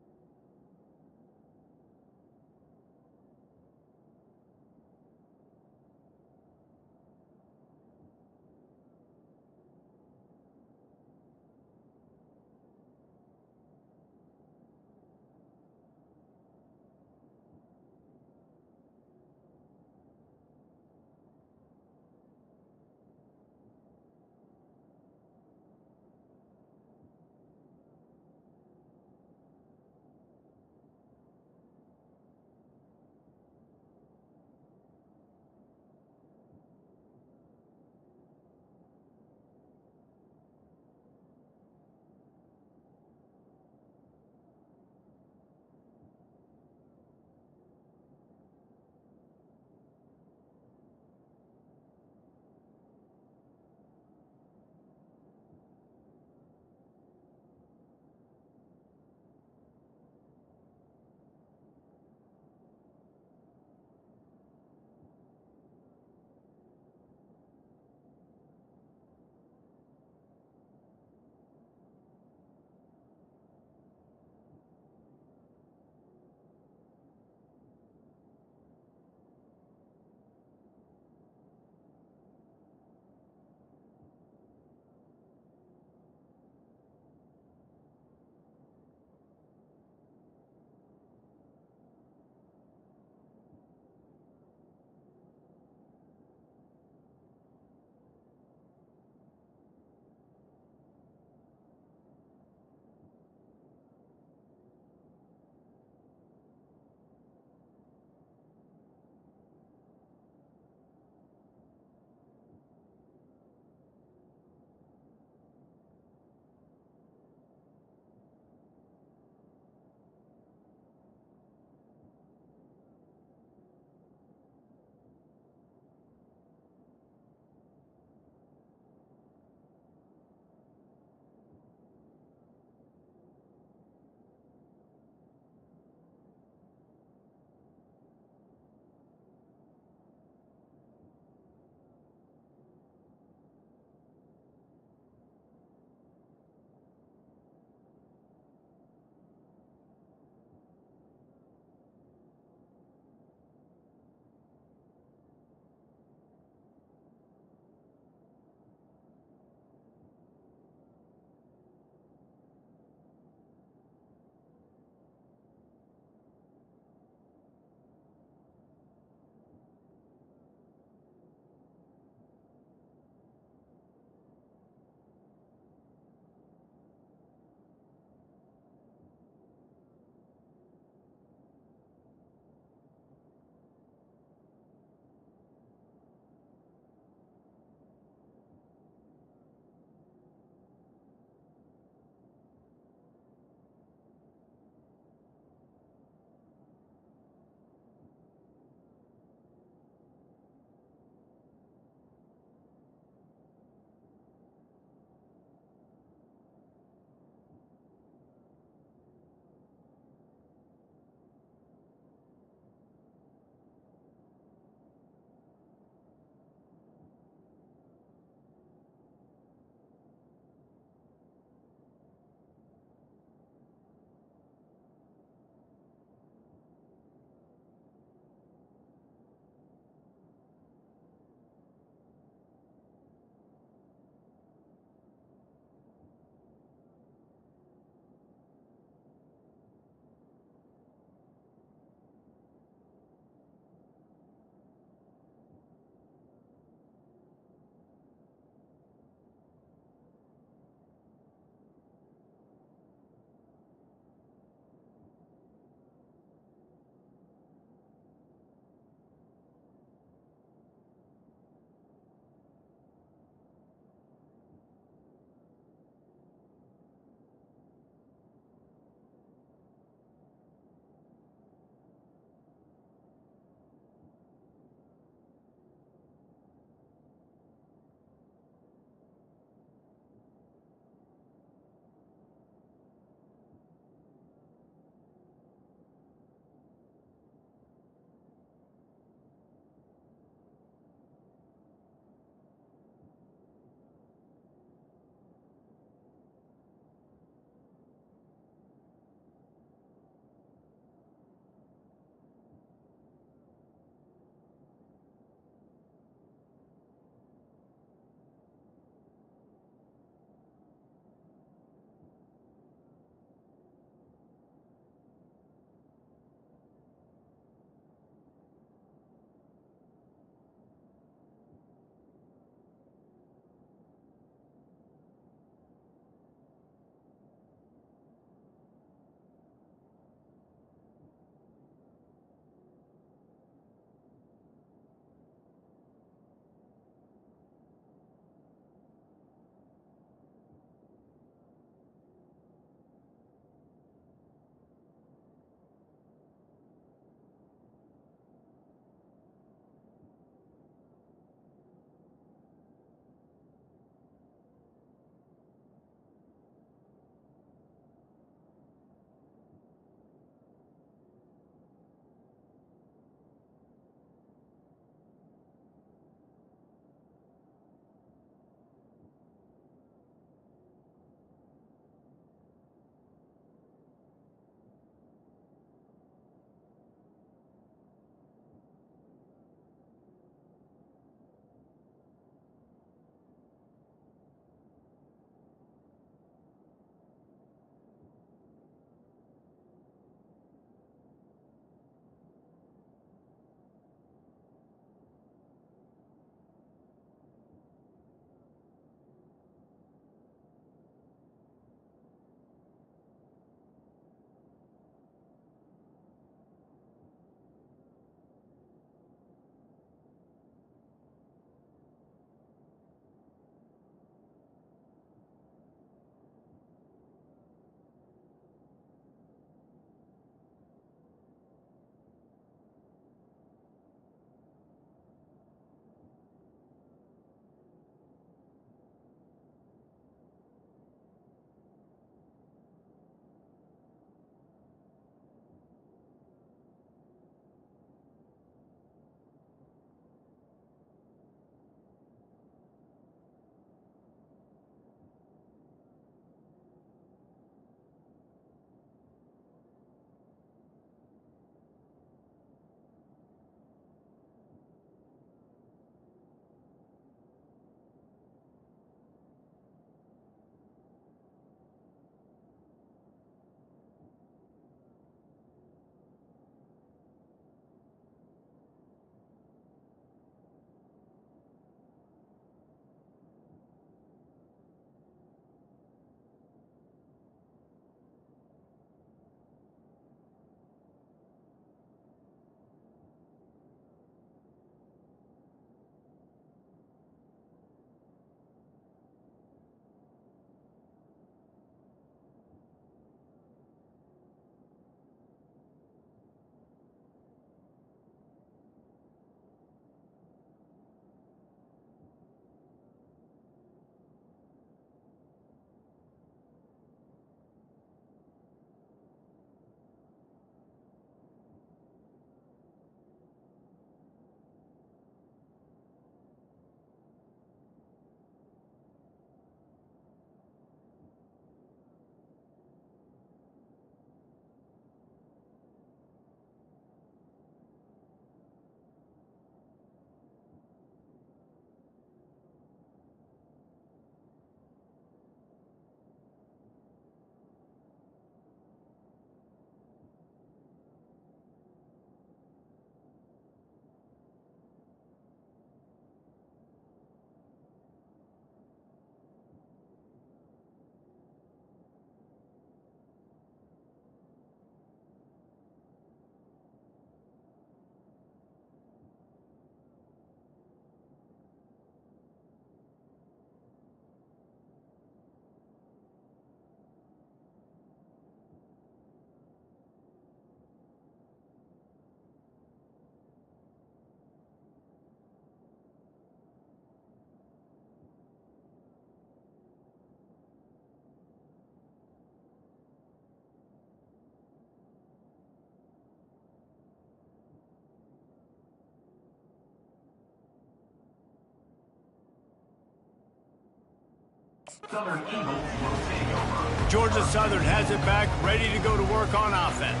Southern Eagles will take over. Georgia Southern has it back, ready to go to work on offense.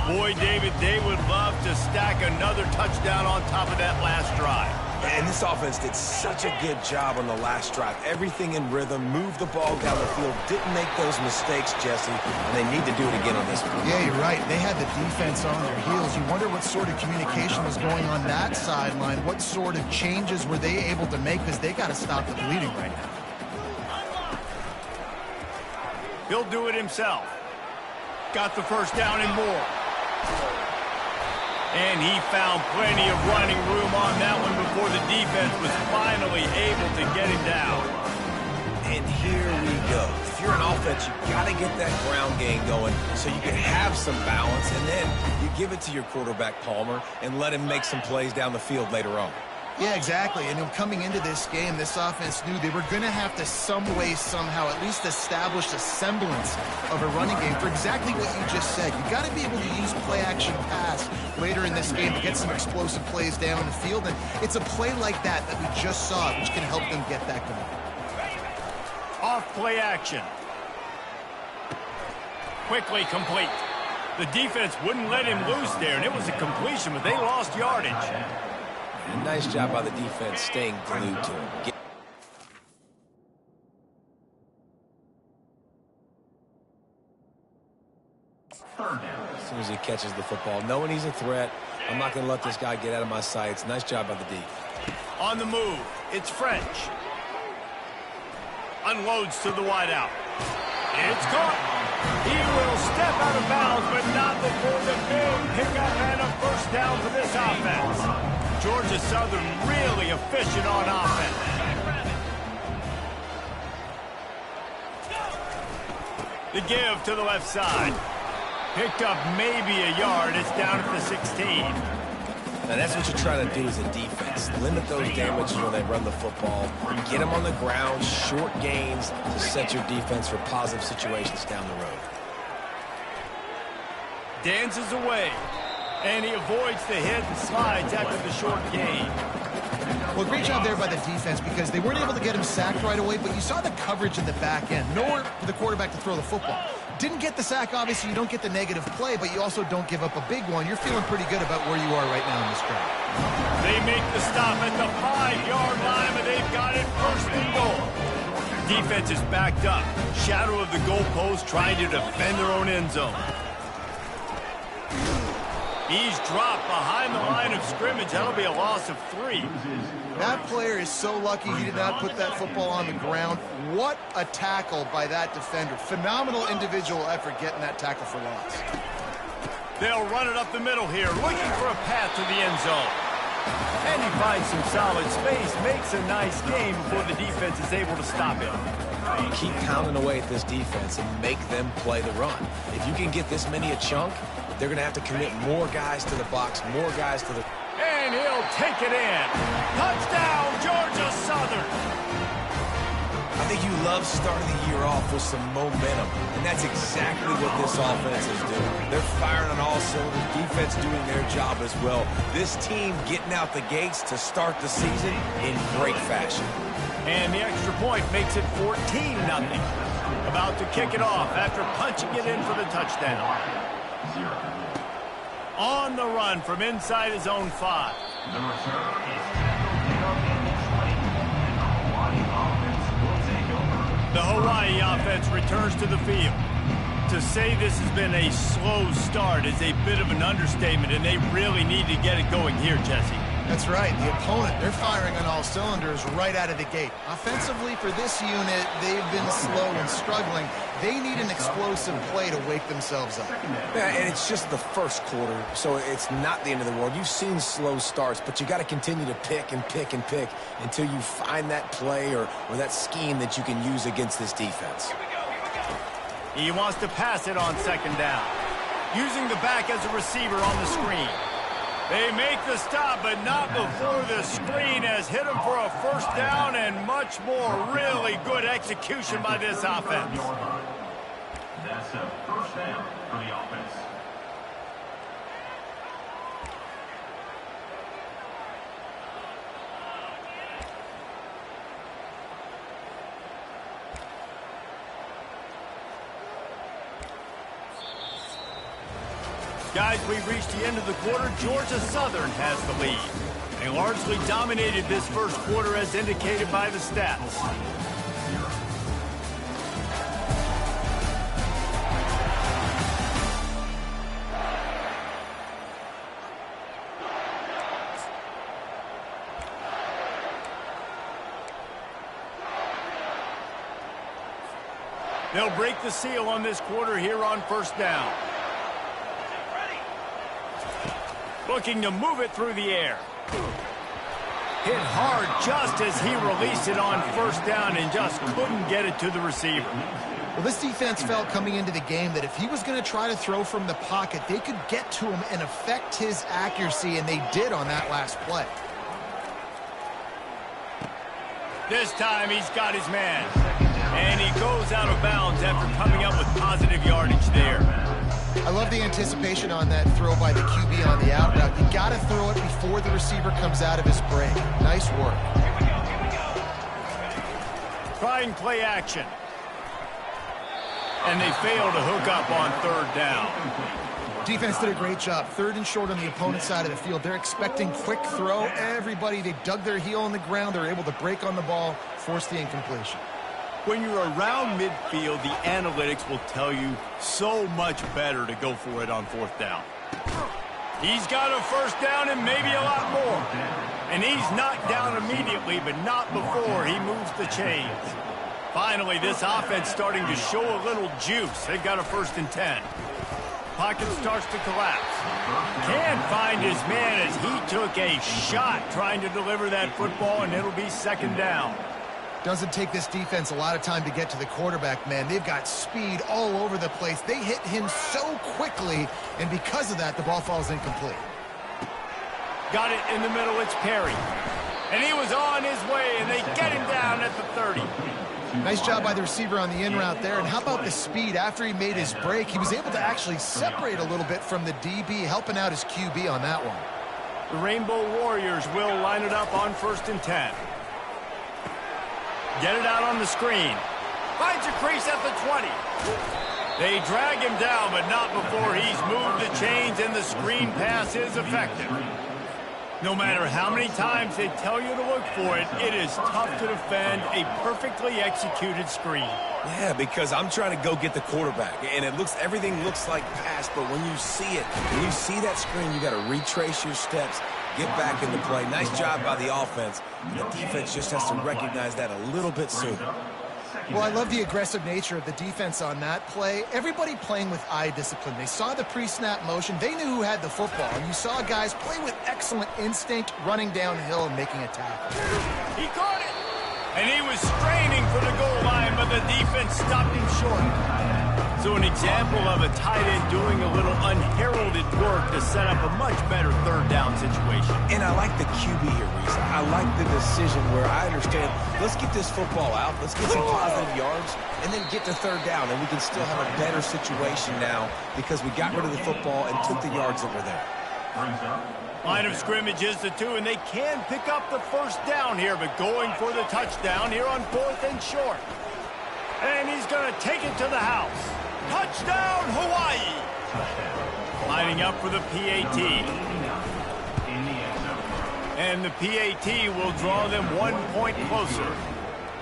Boy, David, they would love to stack another touchdown on top of that last drive. And this offense did such a good job on the last drive. Everything in rhythm, moved the ball down the field, didn't make those mistakes, Jesse, and they need to do it again on this one. Yeah, you're right. They had the defense on their heels. You wonder what sort of communication was going on that sideline. What sort of changes were they able to make, because they got to stop the bleeding right now. He'll do it himself. Got the first down and more. And he found plenty of running room on that one before the defense was finally able to get him down. And here we go. If you're an offense, you got to get that ground game going so you can have some balance, and then you give it to your quarterback, Palmer, and let him make some plays down the field later on. Yeah, exactly. And coming into this game, this offense knew they were going to have to some way, somehow, at least establish a semblance of a running game for exactly what you just said. You got to be able to use play-action pass later in this game to get some explosive plays down the field. And it's a play like that we just saw, which can help them get that going. Off play action. Quickly complete. The defense wouldn't let him loose there, and it was a completion, but they lost yardage. And nice job by the defense staying glued to him. As soon as he catches the football, knowing he's a threat, I'm not going to let this guy get out of my sights. Nice job by the D. On the move, it's French. Unloads to the wideout. It's caught. He will step out of bounds, but not before the big pickup and a first down for this offense. Georgia Southern really efficient on offense. The give to the left side. Picked up maybe a yard. It's down at the 16. Now that's what you're trying to do as a defense. Limit those damages when they run the football. Get them on the ground, short gains to set your defense for positive situations down the road. Dances away. And he avoids the hit and slides after the short gain. Well, great job there by the defense, because they weren't able to get him sacked right away, but you saw the coverage in the back end. Nowhere for the quarterback to throw the football. Didn't get the sack, obviously. You don't get the negative play, but you also don't give up a big one. You're feeling pretty good about where you are right now in this drive. They make the stop at the 5-yard line, but they've got it first and goal. Defense is backed up. Shadow of the goalpost, trying to defend their own end zone. He's dropped behind the line of scrimmage. That'll be a loss of 3. That player is so lucky he did not put that football on the ground. What a tackle by that defender. Phenomenal individual effort getting that tackle for loss. They'll run it up the middle here, looking for a path to the end zone. And he finds some solid space, makes a nice game before the defense is able to stop him. Keep pounding away at this defense and make them play the run. If you can get this many a chunk, they're going to have to commit more guys to the box, more guys to the... And he'll take it in. Touchdown, Georgia Southern. I think you love starting the year off with some momentum, and that's exactly what this offense is doing. They're firing on all cylinders, defense doing their job as well. This team getting out the gates to start the season in great fashion. And the extra point makes it 14-0. About to kick it off after punching it in for the touchdown. On the run from inside his own 5. The return is tackled down in the 20, and the Hawaii offense will take over. The Hawaii offense returns to the field. To say this has been a slow start is a bit of an understatement, and they really need to get it going here, Jesse. That's right. The opponent, they're firing on all cylinders right out of the gate. Offensively, for this unit, they've been slow and struggling. They need an explosive play to wake themselves up. Yeah, and it's just the first quarter, so it's not the end of the world. You've seen slow starts, but you got to continue to pick and pick and pick until you find that play or that scheme that you can use against this defense. He wants to pass it on second down. Using the back as a receiver on the screen. They make the stop, but not before the screen has hit him for a first down and much more. Really good execution by this offense. That's a first down for the offense. Guys, we've reached the end of the quarter. Georgia Southern has the lead. They largely dominated this first quarter as indicated by the stats. They'll break the seal on this quarter here on first down. Looking to move it through the air. Hit hard just as he released it on first down and just couldn't get it to the receiver. Well, this defense felt coming into the game that if he was going to try to throw from the pocket, they could get to him and affect his accuracy, and they did on that last play. This time he's got his man. And he goes out of bounds after coming up with positive yardage there. I love the anticipation on that throw by the QB on the out route. You got to throw it before the receiver comes out of his break. Nice work. Try and play action. And they fail to hook up on third down. Defense did a great job. 3rd and short on the opponent's side of the field. They're expecting quick throw. Everybody, they dug their heel on the ground. They're able to break on the ball, force the incompletion. When you're around midfield, the analytics will tell you so much better to go for it on 4th down. He's got a first down and maybe a lot more. And he's knocked down immediately, but not before he moves the chains. Finally, this offense starting to show a little juice. They've got a 1st and 10. Pocket starts to collapse. Can't find his man as he took a shot trying to deliver that football, and it'll be 2nd down. Doesn't take this defense a lot of time to get to the quarterback, man. They've got speed all over the place. They hit him so quickly, and because of that, the ball falls incomplete. Got it in the middle. It's Perry. And he was on his way, and they get him down at the 30. Nice job by the receiver on the in route there. And how about the speed? After he made his break, he was able to actually separate a little bit from the DB, helping out his QB on that one. The Rainbow Warriors will line it up on 1st and 10. Get it out on the screen. Finds a crease at the 20. They drag him down, but not before he's moved the chains, and the screen pass is effective. No matter how many times they tell you to look for it, it is tough to defend a perfectly executed screen. Yeah, because I'm trying to go get the quarterback, and everything looks like pass, but when you see it, when you see that screen, you got to retrace your steps, get back into play. Nice job by the offense, and the defense just has to recognize that a little bit sooner. Well, I love the aggressive nature of the defense on that play. Everybody playing with eye discipline. They saw the pre-snap motion. They knew who had the football. And you saw guys play with excellent instinct, running downhill and making a tackle. He caught it! And he was straining for the goal line, but the defense stopped him short. So an example of a tight end doing a little unheralded work to set up a much better 3rd down situation. And I like the QB here, Reese. I like the decision where I understand, let's get this football out, let's get some positive yards, and then get to 3rd down, and we can still have a better situation now because we got rid of the football and took the yards that were there. Line of scrimmage is the 2, and they can pick up the 1st down here, but going for the touchdown here on 4th and short. And he's going to take it to the house. Touchdown, Hawaii! Lining up for the PAT. And the PAT will draw them 1 point closer.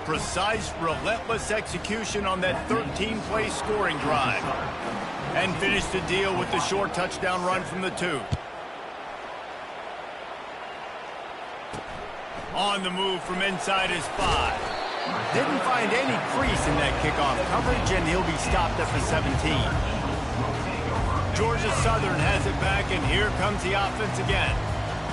Precise, relentless execution on that 13-play scoring drive. And finish the deal with the short touchdown run from the 2. On the move from inside his 5. Didn't find any crease in that kickoff coverage, and he'll be stopped at the 17. Georgia Southern has it back, and here comes the offense again.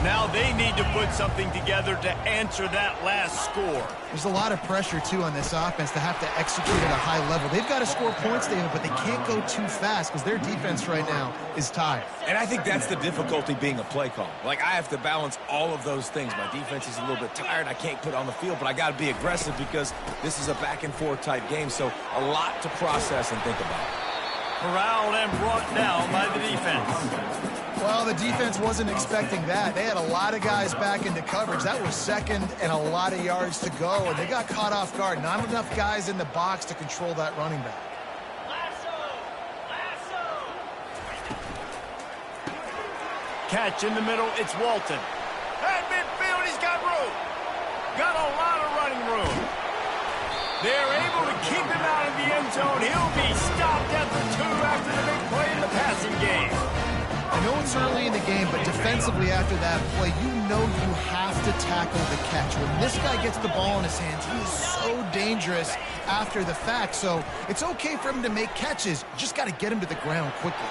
Now they need to put something together to answer that last score. There's a lot of pressure, too, on this offense to have to execute at a high level. They've got to score points, David, but they can't go too fast because their defense right now is tired. And I think that's the difficulty being a play call. Like, I have to balance all of those things. My defense is a little bit tired. I can't put it on the field, but I got to be aggressive because this is a back-and-forth type game, so a lot to process and think about. Corralled and brought down by the defense. Well, the defense wasn't expecting that. They had a lot of guys back into coverage. That was 2nd and a lot of yards to go, and they got caught off guard. Not enough guys in the box to control that running back. Catch in the middle, it's Walton. At midfield, he's got room. Got a lot of running room. They're able to keep him out of the end zone. He'll be stopped at the 2 after the big play in the passing game. I know it's early in the game, but defensively after that play, you know you have to tackle the catch. When this guy gets the ball in his hands, he is so dangerous after the fact. So it's okay for him to make catches. You just got to get him to the ground quickly.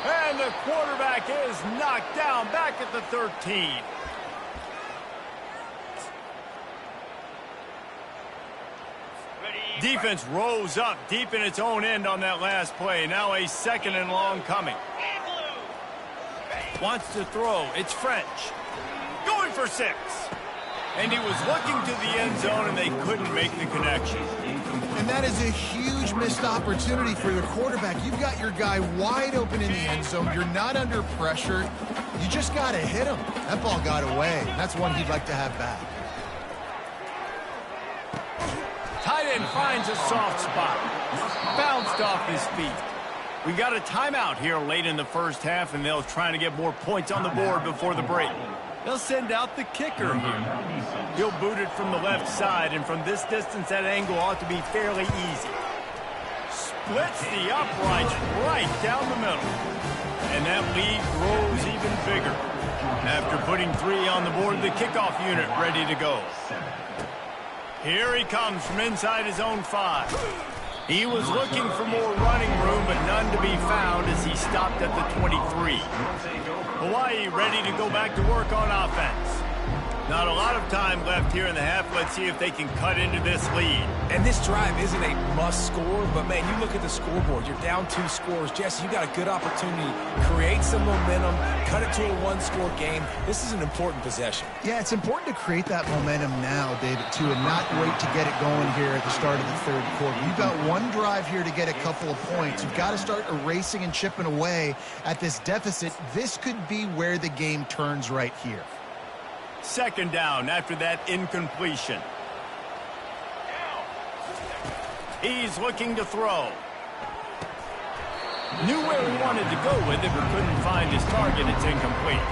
And the quarterback is knocked down back at the 13. Defense rose up deep in its own end on that last play. Now a 2nd and long coming. Wants to throw. It's French. Going for 6. And he was looking to the end zone, and they couldn't make the connection. And that is a huge missed opportunity for the quarterback. You've got your guy wide open in the end zone. You're not under pressure. You just got to hit him. That ball got away. That's one he'd like to have back. Tight end finds a soft spot. Bounced off his feet. We got a timeout here late in the first half, and they'll try to get more points on the board before the break. They'll send out the kicker here. He'll boot it from the left side, and from this distance, that angle ought to be fairly easy. Splits the uprights right down the middle. And that lead grows even bigger. After putting 3 on the board, the kickoff unit ready to go. Here he comes from inside his own 5. He was looking for more running room, but none to be found as he stopped at the 23. Hawaii ready to go back to work on offense. Not a lot of time left here in the half. Let's see if they can cut into this lead. And this drive isn't a must score, but man, you look at the scoreboard. You're down 2 scores. Jesse, you got a good opportunity. Create some momentum. Cut it to a 1-score game. This is an important possession. Yeah, it's important to create that momentum now, David, too, and not wait to get it going here at the start of the 3rd quarter. You've got one drive here to get a couple of points. You've got to start erasing and chipping away at this deficit. This could be where the game turns right here. 2nd down after that incompletion. He's looking to throw. Knew where he wanted to go with it, but couldn't find his target. It's incomplete.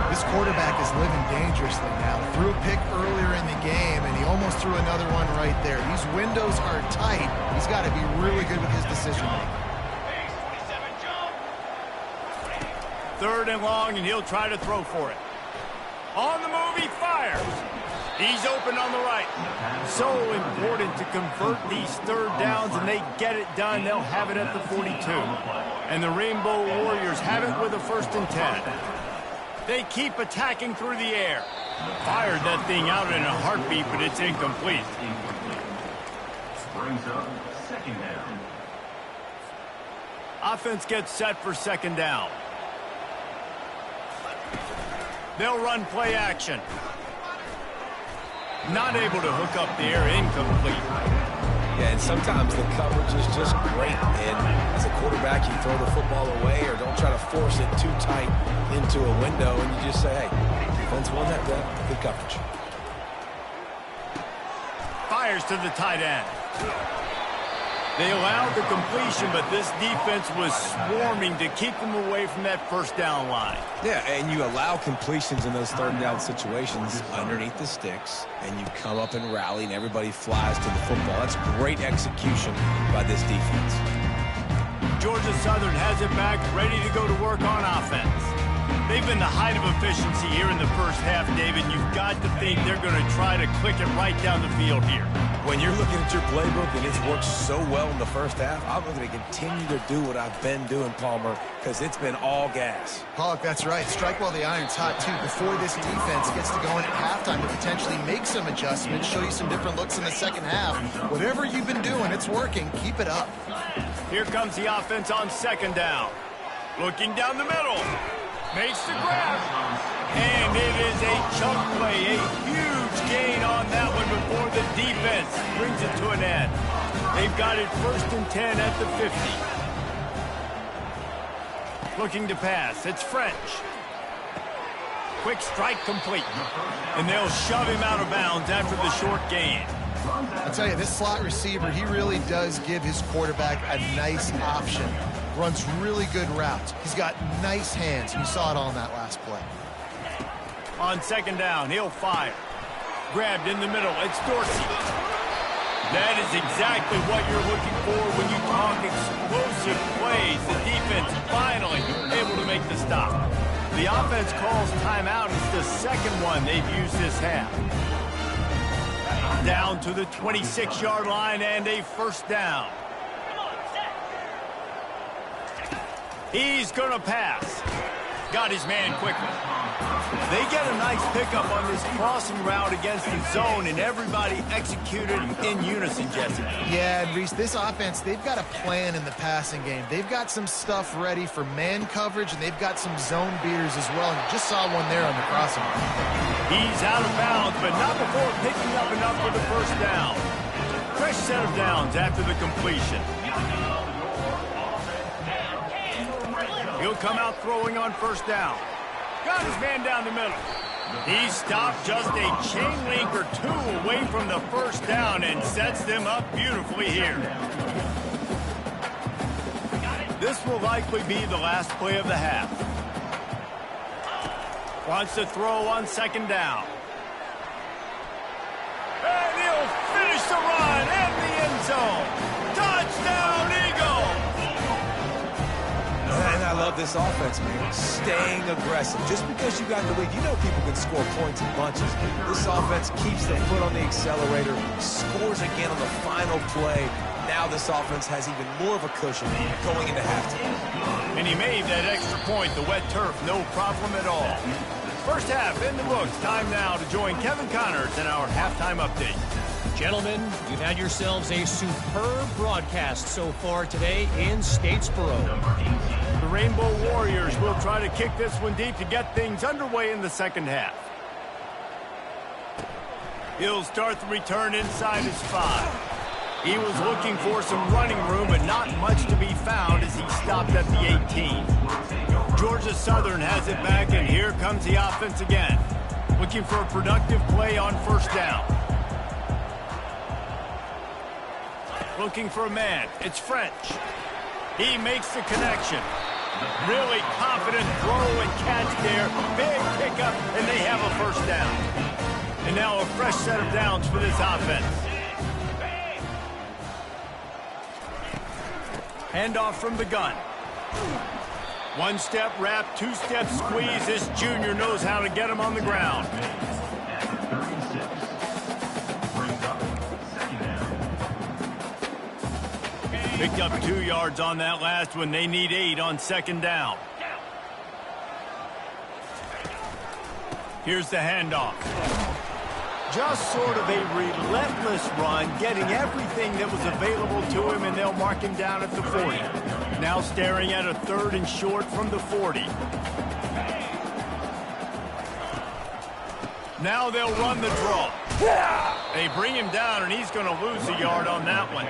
This quarterback is living dangerously now. Threw a pick earlier in the game, and he almost threw another one right there. These windows are tight. He's got to be really good with his decision-making. 3rd and long, and he'll try to throw for it. On the move, he fires. He's open on the right. So important to convert these 3rd downs, and they get it done. They'll have it at the 42. And the Rainbow Warriors have it with a 1st and 10. They keep attacking through the air. Fired that thing out in a heartbeat, but it's incomplete. Brings up 2nd down. Offense gets set for 2nd down. They'll run play action. Not able to hook up there, incomplete. Yeah, and sometimes the coverage is just great. And as a quarterback, you throw the football away or don't try to force it too tight into a window, and you just say, hey, defense won that play, good coverage. Fires to the tight end. They allowed the completion, but this defense was swarming to keep them away from that 1st down line. Yeah, and you allow completions in those 3rd down situations underneath the sticks, and you come up and rally, and everybody flies to the football. That's great execution by this defense. Georgia Southern has it back, ready to go to work on offense. They've been the height of efficiency here in the first half, David. You've got to think they're going to try to click it right down the field here. When you're looking at your playbook and it's worked so well in the first half, I'm going to continue to do what I've been doing, Palmer, because it's been all gas. Hawk, that's right. Strike while the iron's hot, too, before this defense gets to go in at halftime to potentially make some adjustments, show you some different looks in the 2nd half. Whatever you've been doing, it's working. Keep it up. Here comes the offense on 2nd down. Looking down the middle. Makes the grab. And it is a chunk play, a huge gain on that one before the defense brings it to an end. They've got it 1st and 10 at the 50. Looking to pass. It's French. Quick strike complete. And they'll shove him out of bounds after the short gain. I'll tell you, this slot receiver, he really does give his quarterback a nice option. runs really good routes. He's got nice hands. You saw it all in that last play. On second down, he'll fire. Grabbed in the middle. It's Dorsey. That is exactly what you're looking for when you talk explosive plays. The defense finally able to make the stop. The offense calls timeout. It's the second one they've used this half. Down to the 26-yard line and a first down. He's going to pass. Got his man quickly. They get a nice pickup on this crossing route against the zone, and everybody executed in unison, Jesse. Yeah, and Reese, this offense, they've got a plan in the passing game. They've got some stuff ready for man coverage, and they've got some zone beaters as well. You just saw one there on the crossing route. He's out of bounds, but not before picking up enough for the first down. Fresh set of downs after the completion. He'll come out throwing on first down. Got his man down the middle. He stopped just a chain link or two away from the first down and sets them up beautifully here. This will likely be the last play of the half. Wants to throw on second down. And he'll finish the run in the end zone. Touchdown, Eagles! And I love this offense, man. Staying aggressive. Just because you got the lead, you know people can score points in bunches. This offense keeps their foot on the accelerator, scores again on the final play. Now this offense has even more of a cushion going into halftime. And he made that extra point, the wet turf, no problem at all. First half in the books. Time now to join Kevin Connors in our halftime update. Gentlemen, you've had yourselves a superb broadcast so far today in Statesboro. The Rainbow Warriors will try to kick this one deep to get things underway in the second half. He'll start the return inside his 5. He was looking for some running room, but not much to be found as he stopped at the 18. Georgia Southern has it back, and here comes the offense again. Looking for a productive play on first down. Looking for a man. It's French. He makes the connection. Really confident throw and catch there. Big pickup, and they have a first down. And now a fresh set of downs for this offense. Handoff from the gun. One step wrap, two step squeeze. This junior knows how to get him on the ground. Picked up 2 yards on that last one. They need 8 on second down. Here's the handoff. Just sort of a relentless run, getting everything that was available to him, and they'll mark him down at the 40. Now staring at a 3rd and short from the 40. Now they'll run the draw. They bring him down, and he's going to lose a yard on that one.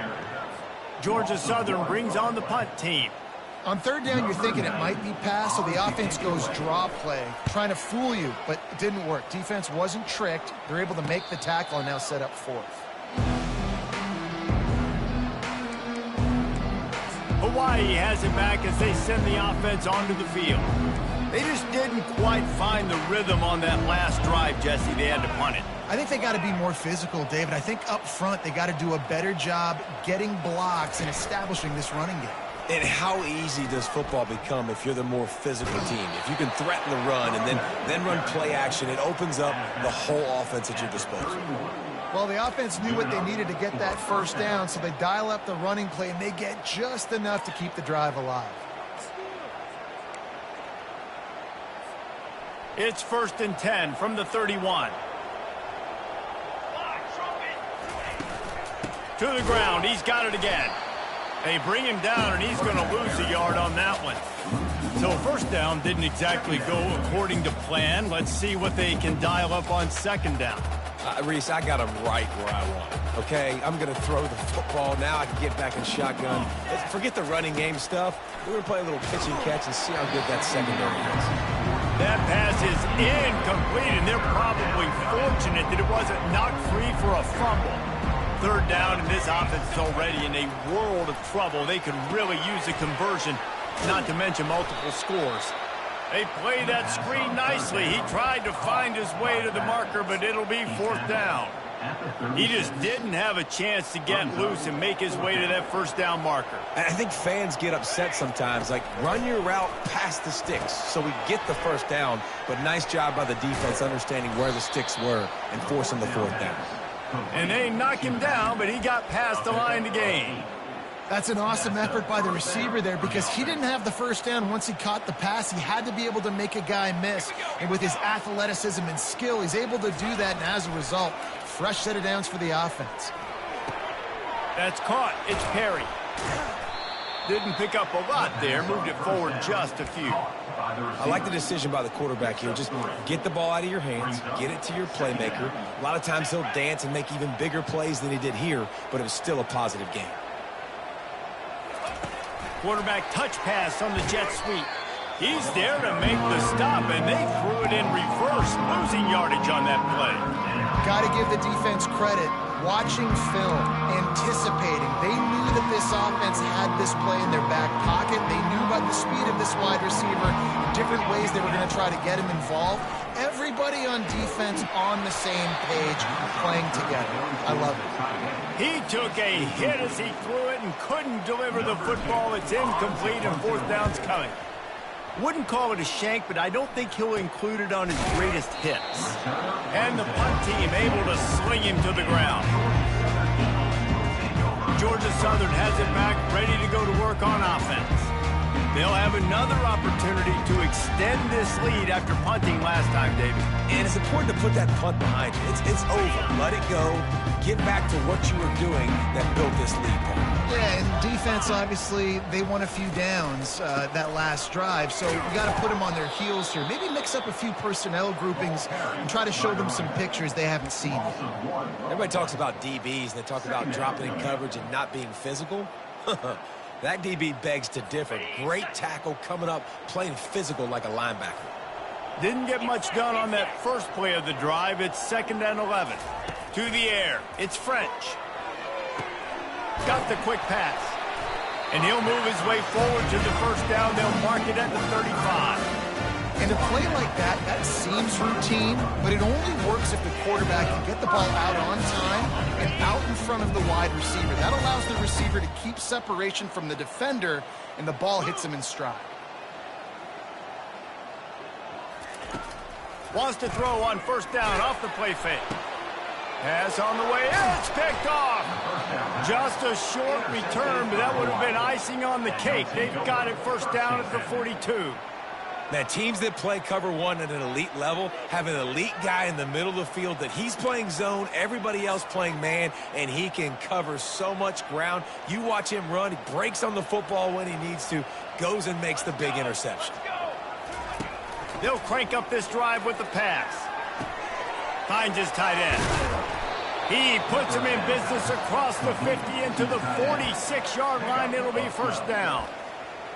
Georgia Southern brings on the punt team. On third down, you're thinking it might be pass, so the offense goes draw play, trying to fool you, but it didn't work. Defense wasn't tricked. They're able to make the tackle and now set up 4th. Hawaii has it back as they send the offense onto the field. They just didn't quite find the rhythm on that last drive, Jesse. They had to punt it. I think they got to be more physical, David. I think up front they got to do a better job getting blocks and establishing this running game. And how easy does football become if you're the more physical team? If you can threaten the run and then run play action, it opens up the whole offense at your disposal. Well, the offense knew what they needed to get that first down, so they dial up the running play, and they get just enough to keep the drive alive. It's 1st and 10 from the 31. To the ground. He's got it again. They bring him down, and he's going to lose a yard on that one. So first down didn't exactly go according to plan. Let's see what they can dial up on second down. Reese, I got him right where I want him. Okay, I'm going to throw the football. Now I can get back in shotgun. Forget the running game stuff. We're going to play a little pitch and catch and see how good that secondary is. That pass is incomplete, and they're probably fortunate that it wasn't knocked free for a fumble. Third down, and this offense is already in a world of trouble. They could really use a conversion not to mention multiple scores. They play that screen nicely. He tried to find his way to the marker, but it'll be 4th down. He just didn't have a chance to get loose and make his way to that first down marker. I think fans get upset sometimes, like run your route past the sticks so we get the first down, but nice job by the defense understanding where the sticks were and forcing the 4th down. And they knocked him down, but he got past the line to gain. That's an awesome effort by the receiver there because he didn't have the first down once he caught the pass. He had to be able to make a guy miss. And with his athleticism and skill, he's able to do that. And as a result, fresh set of downs for the offense. That's caught. It's Perry. Didn't pick up a lot there. Moved it forward just a few. I like the decision by the quarterback here. Just get the ball out of your hands, get it to your playmaker. A lot of times he'll dance and make even bigger plays than he did here, but it was still a positive game. Quarterback touch pass on the jet sweep. He's there to make the stop, and they threw it in reverse, losing yardage on that play. Got to give the defense credit. Watching film, anticipating. They knew that this offense had this play in their back pocket. They knew about the speed of this wide receiver, different ways they were going to try to get him involved. Everybody on defense on the same page, playing together. I love it. He took a hit as he threw it and couldn't deliver the football. It's incomplete, and 4th down's coming. Wouldn't call it a shank, but I don't think he'll include it on his greatest hits. And the punt team able to sling him to the ground. Georgia Southern has it back, ready to go to work on offense. They'll have another opportunity to extend this lead after punting last time, David. And it's important to put that punt behind you. It's over. Let it go. Get back to what you were doing that built this lead, Paul. Yeah, and defense, obviously, they won a few downs that last drive, so you got to put them on their heels here. Maybe mix up a few personnel groupings and try to show them some pictures they haven't seen. Everybody talks about DBs, and they talk about dropping in coverage and not being physical. That DB begs to differ. Great tackle coming up, playing physical like a linebacker. Didn't get much done on that first play of the drive. It's 2nd and 11. To the air. It's French. Got the quick pass. And he'll move his way forward to the first down. They'll mark it at the 35. And a play like that, that seems routine, but it only works if the quarterback can get the ball out on time and out in front of the wide receiver. That allows the receiver to keep separation from the defender, and the ball hits him in stride. Wants to throw on first down off the play fake. Pass on the way in. It's picked off. Just a short return, but that would have been icing on the cake. They've got it first down at the 42. Now, teams that play cover one at an elite level have an elite guy in the middle of the field that he's playing zone, everybody else playing man, and he can cover so much ground. You watch him run, he breaks on the football when he needs to, goes and makes the big interception. They'll crank up this drive with the pass. Finds his tight end. He puts him in business across the 50 into the 46-yard line. It'll be first down.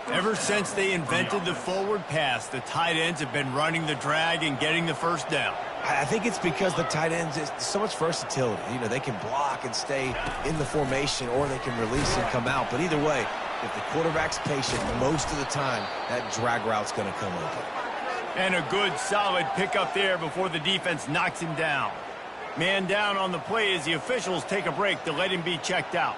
Ever since they invented the forward pass, the tight ends have been running the drag and getting the first down. I think it's because the tight ends is so much versatility. You know, they can block and stay in the formation, or they can release and come out. But either way, if the quarterback's patient, most of the time, that drag route's going to come open. And a good, solid pickup there before the defense knocks him down. Man down on the play as the officials take a break to let him be checked out.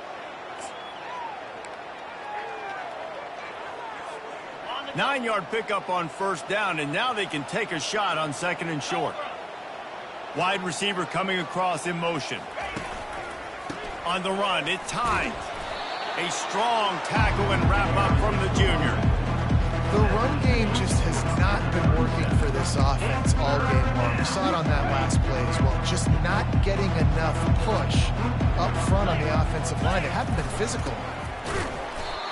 9-yard pickup on first down, and now they can take a shot on 2nd and short. Wide receiver coming across in motion. On the run, it's Hines. A strong tackle and wrap up from the junior. The run game just has not been working for this offense all game long. We saw it on that last play as well. Just not getting enough push up front on the offensive line. They haven't been physical.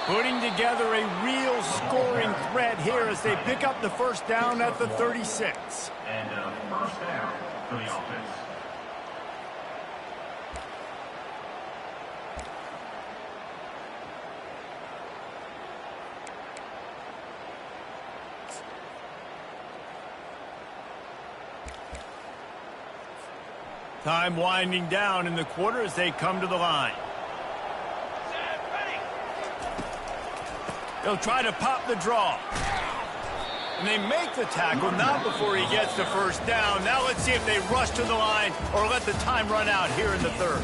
Putting together a real scoring threat here as they pick up the first down at the 36. And first down for the offense. Time winding down in the quarter as they come to the line. He'll try to pop the draw. And they make the tackle, not before he gets the first down. Now let's see if they rush to the line or let the time run out here in the third.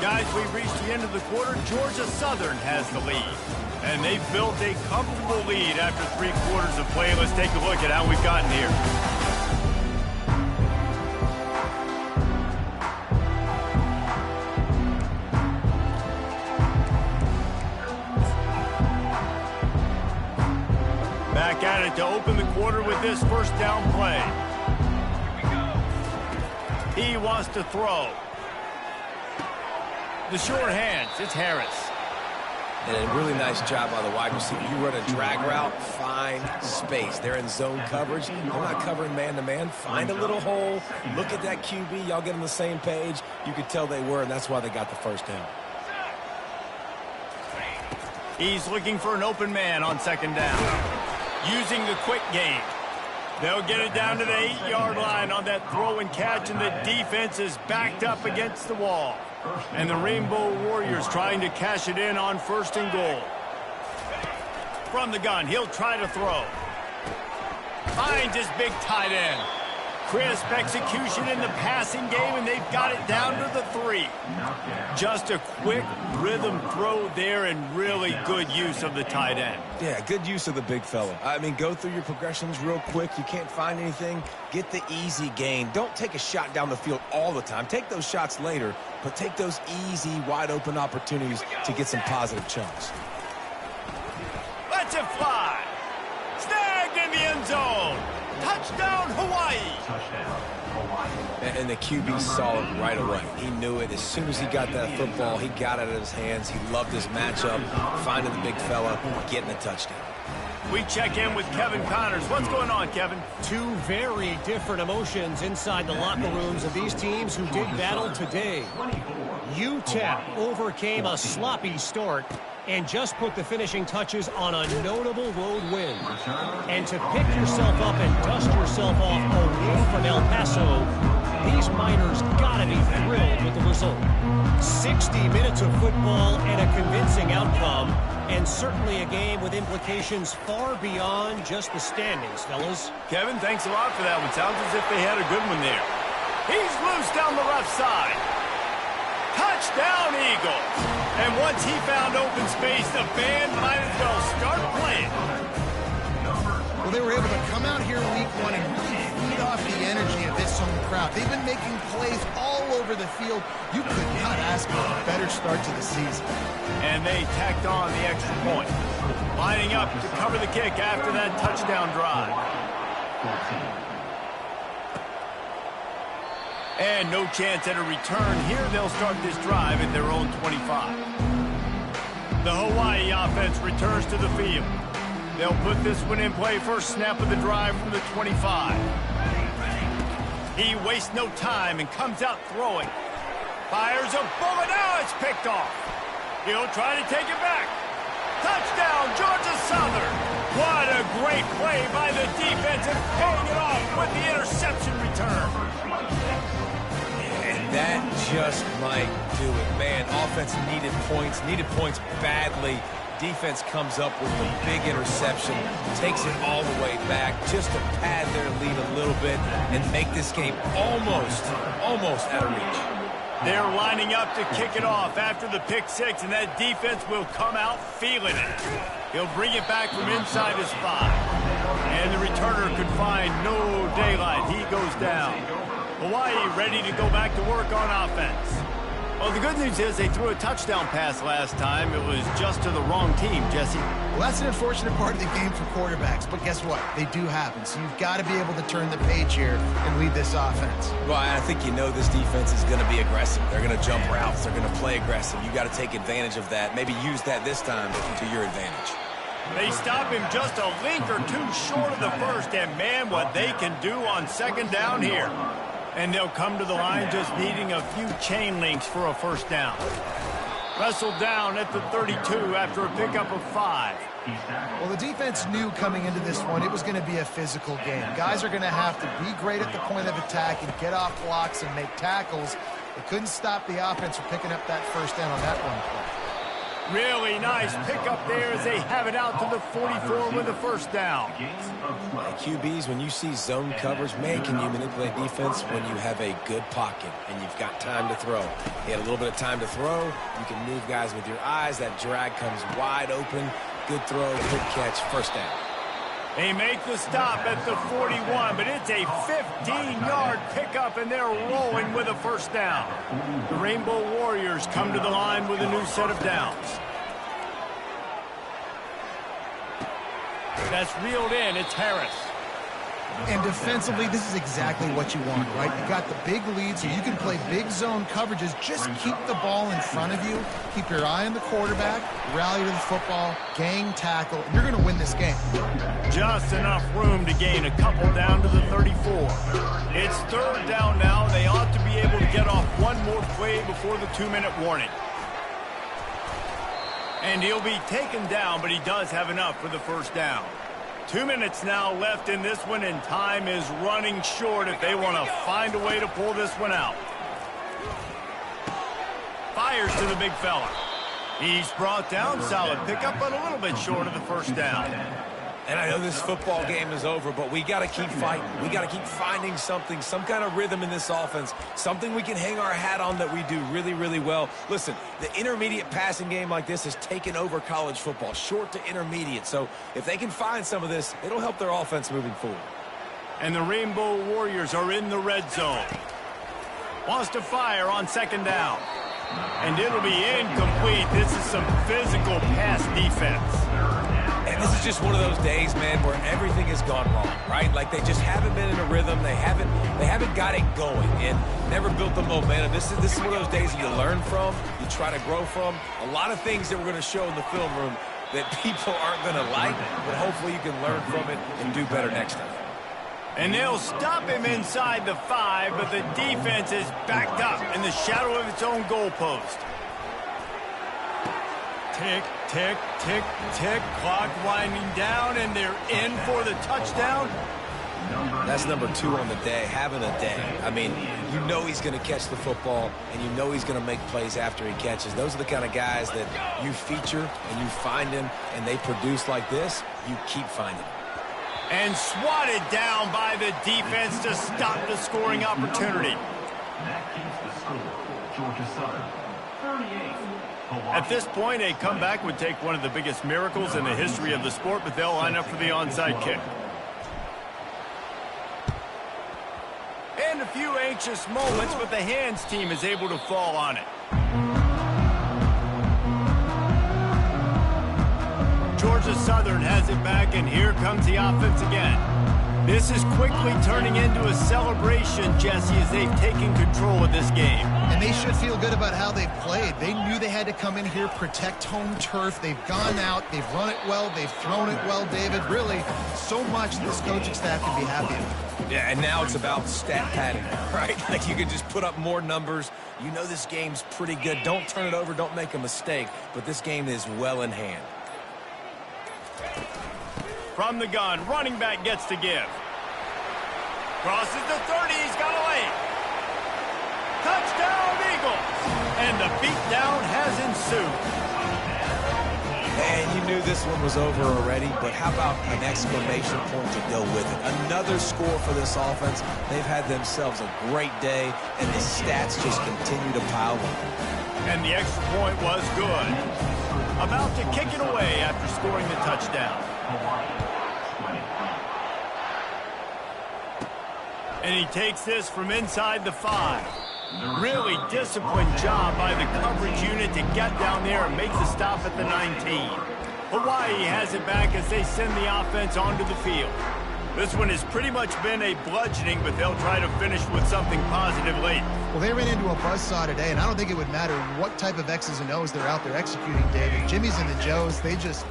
Guys, we've reached the end of the quarter. Georgia Southern has the lead. And they've built a comfortable lead after 3 quarters of play. Let's take a look at how we've gotten here. Back at it to open the quarter with this first down play. He wants to throw. The short hands, it's Harris. And a really nice job by the wide receiver. You run a drag route, find space. They're in zone coverage. They're not covering man-to-man. Find a little hole. Look at that QB. Y'all get on the same page. You could tell they were, and that's why they got the first down. He's looking for an open man on second down. Using the quick game. They'll get it down to the 8-yard line on that throw and catch, and the defense is backed up against the wall. And the Rainbow Warriors trying to cash it in on 1st and goal. From the gun, he'll try to throw. Finds his big tight end. Crisp execution in the passing game, and they've got it down to the 3. Just a quick rhythm throw there, and really good use of the tight end. Yeah, good use of the big fella. I mean, go through your progressions real quick. You can't find anything. Get the easy gain. Don't take a shot down the field all the time. Take those shots later, but take those easy, wide-open opportunities to get some positive chunks. Let's it fly. Snagged in the end zone. Touchdown, Hawaii. And the QB saw it right away. He knew it. As soon as he got that football, he got it out of his hands. He loved his matchup, finding the big fella, getting a touchdown. We check in with Kevin Connors. What's going on, Kevin? 2 very different emotions inside the locker rooms of these teams who did battle today. Ncaa overcame a sloppy start and just put the finishing touches on a notable road win. And to pick yourself up and dust yourself off away from El Paso, these Miners gotta be thrilled with the result. 60 minutes of football and a convincing outcome, and certainly a game with implications far beyond just the standings, fellas. Kevin, thanks a lot for that one. Sounds as if they had a good one there. He's loose down the left side. Touchdown, Eagles. And once he found open space, the band might as well start playing. Well, they were able to come out here week 1 and really feed off the energy of this home crowd. They've been making plays all over the field. You could not ask for a better start to the season. And they tacked on the extra point. Lining up to cover the kick after that touchdown drive. And no chance at a return here. They'll start this drive at their own 25. The Hawaii offense returns to the field. They'll put this one in play. First snap of the drive from the 25. He wastes no time and comes out throwing. Fires a bullet. Now it's picked off. He'll try to take it back. Touchdown, Georgia Southern. What a great play by the defense and paying it off with the interception return. That just might do it. Man, offense needed points badly. Defense comes up with a big interception, takes it all the way back just to pad their lead a little bit and make this game almost out of reach. They're lining up to kick it off after the pick 6, and that defense will come out feeling it. He'll bring it back from inside his 5. And the returner could find no daylight. He goes down. Hawaii ready to go back to work on offense. Well, the good news is they threw a touchdown pass last time. It was just to the wrong team, Jesse. Well, that's an unfortunate part of the game for quarterbacks, but guess what? They do happen, so you've got to be able to turn the page here and lead this offense. Well, I think you know this defense is going to be aggressive. They're going to jump routes. They're going to play aggressive. You got to take advantage of that. Maybe use that this time to your advantage. They stop him just a link or two short of the first, and man, what they can do on second down here. And they'll come to the line just needing a few chain links for a first down. Wrestled down at the 32 after a pickup of 5. Well, the defense knew coming into this one it was going to be a physical game. Guys are going to have to be great at the point of attack and get off blocks and make tackles. They couldn't stop the offense from picking up that first down on that one play. Really nice pickup there as they have it out to the 44 with the first down. QBs, when you see zone coverage, man, can you manipulate defense when you have a good pocket and you've got time to throw. He had a little bit of time to throw. You can move guys with your eyes. That drag comes wide open. Good throw, good catch, first down. They make the stop at the 41, but it's a 15-yard pickup, and they're rolling with a first down. The Rainbow Warriors come to the line with a new set of downs. That's reeled in. It's Harris. And defensively, this is exactly what you want, right? You got the big lead, so you can play big zone coverages. Just keep the ball in front of you. Keep your eye on the quarterback. Rally to the football. Gang tackle. And you're going to win this game. Just enough room to gain a couple down to the 34. It's third down now. They ought to be able to get off one more play before the 2-minute warning. And he'll be taken down, but he does have enough for the first down. 2 minutes now left in this one, and time is running short if they want to find a way to pull this one out. Fires to the big fella. He's brought down. Solid pickup, but a little bit short of the first down. And I know this football game is over, but we got to keep fighting. We got to keep finding something, some kind of rhythm in this offense, something we can hang our hat on that we do really, really well. Listen, the intermediate passing game like this has taken over college football, short to intermediate. So if they can find some of this, it'll help their offense moving forward. And the Rainbow Warriors are in the red zone. Wants to fire on second down. And it'll be incomplete. This is some physical pass defense. And this is just one of those days, man, where everything has gone wrong, right? Like they just haven't been in a rhythm. They haven't got it going and never built the momentum. This is one of those days that you learn from, you try to grow from. A lot of things that we're going to show in the film room that people aren't going to like, but hopefully you can learn from it and do better next time. And they'll stop him inside the 5, but the defense is backed up in the shadow of its own goalpost. Tick, tick, tick, tick. Clock winding down, and they're in for the touchdown. That's number 2 on the day, having a day. I mean, you know he's going to catch the football, and you know he's going to make plays after he catches. Those are the kind of guys that you feature, and you find him, and they produce like this, you keep finding them. And swatted down by the defense to stop the scoring opportunity. That keeps the score. Georgia Southern, 38. At this point, a comeback would take one of the biggest miracles in the history of the sport, but they'll line up for the onside kick. And a few anxious moments, but the hands team is able to fall on it. Georgia Southern has it back, and here comes the offense again. This is quickly turning into a celebration, Jesse, as they've taken control of this game. And they should feel good about how they've played. They knew they had to come in here, protect home turf. They've gone out, they've run it well, they've thrown it well, David. Really, so much this coaching staff can be happy with. Yeah, and now it's about stat padding, right? Like you can just put up more numbers. You know this game's pretty good. Don't turn it over, don't make a mistake, but this game is well in hand. From the gun, running back gets to give. Crosses the 30, he's got a lane. Touchdown, Eagles! And the beatdown has ensued. And you knew this one was over already, but how about an exclamation point to go with it? Another score for this offense. They've had themselves a great day, and the stats just continue to pile up. And the extra point was good. About to kick it away after scoring the touchdown. And he takes this from inside the 5. Really disciplined job by the coverage unit to get down there and make the stop at the 19. Hawaii has it back as they send the offense onto the field. This one has pretty much been a bludgeoning, but they'll try to finish with something positive late. Well, they ran into a buzzsaw today, and I don't think it would matter what type of X's and O's they're out there executing, David. Jimmy's and the Joes, they're just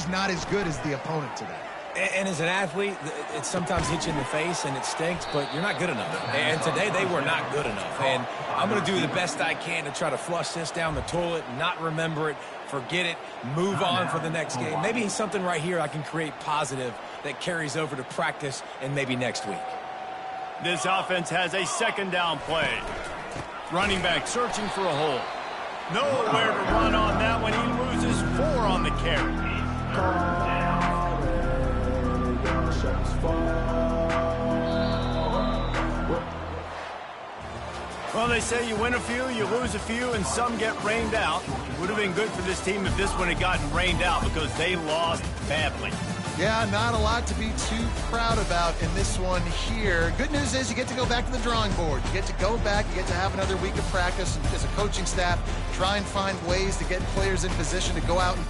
not as good as the opponent today. And as an athlete, it sometimes hits you in the face and it stinks, but you're not good enough. And today they were not good enough. And I'm going to do the best I can to try to flush this down the toilet, not remember it, forget it, move on for the next game. Maybe something right here I can create positive that carries over to practice and maybe next week. This offense has a second down play. Running back searching for a hole. Nowhere to run on that one. He loses 4 on the carry. Well, they say you win a few, you lose a few, and some get rained out. It would have been good for this team if this one had gotten rained out because they lost badly. Yeah, not a lot to be too proud about in this one here. Good news is you get to go back to the drawing board. You get to go back, you get to have another week of practice, and as a coaching staff, try and find ways to get players in position to go out and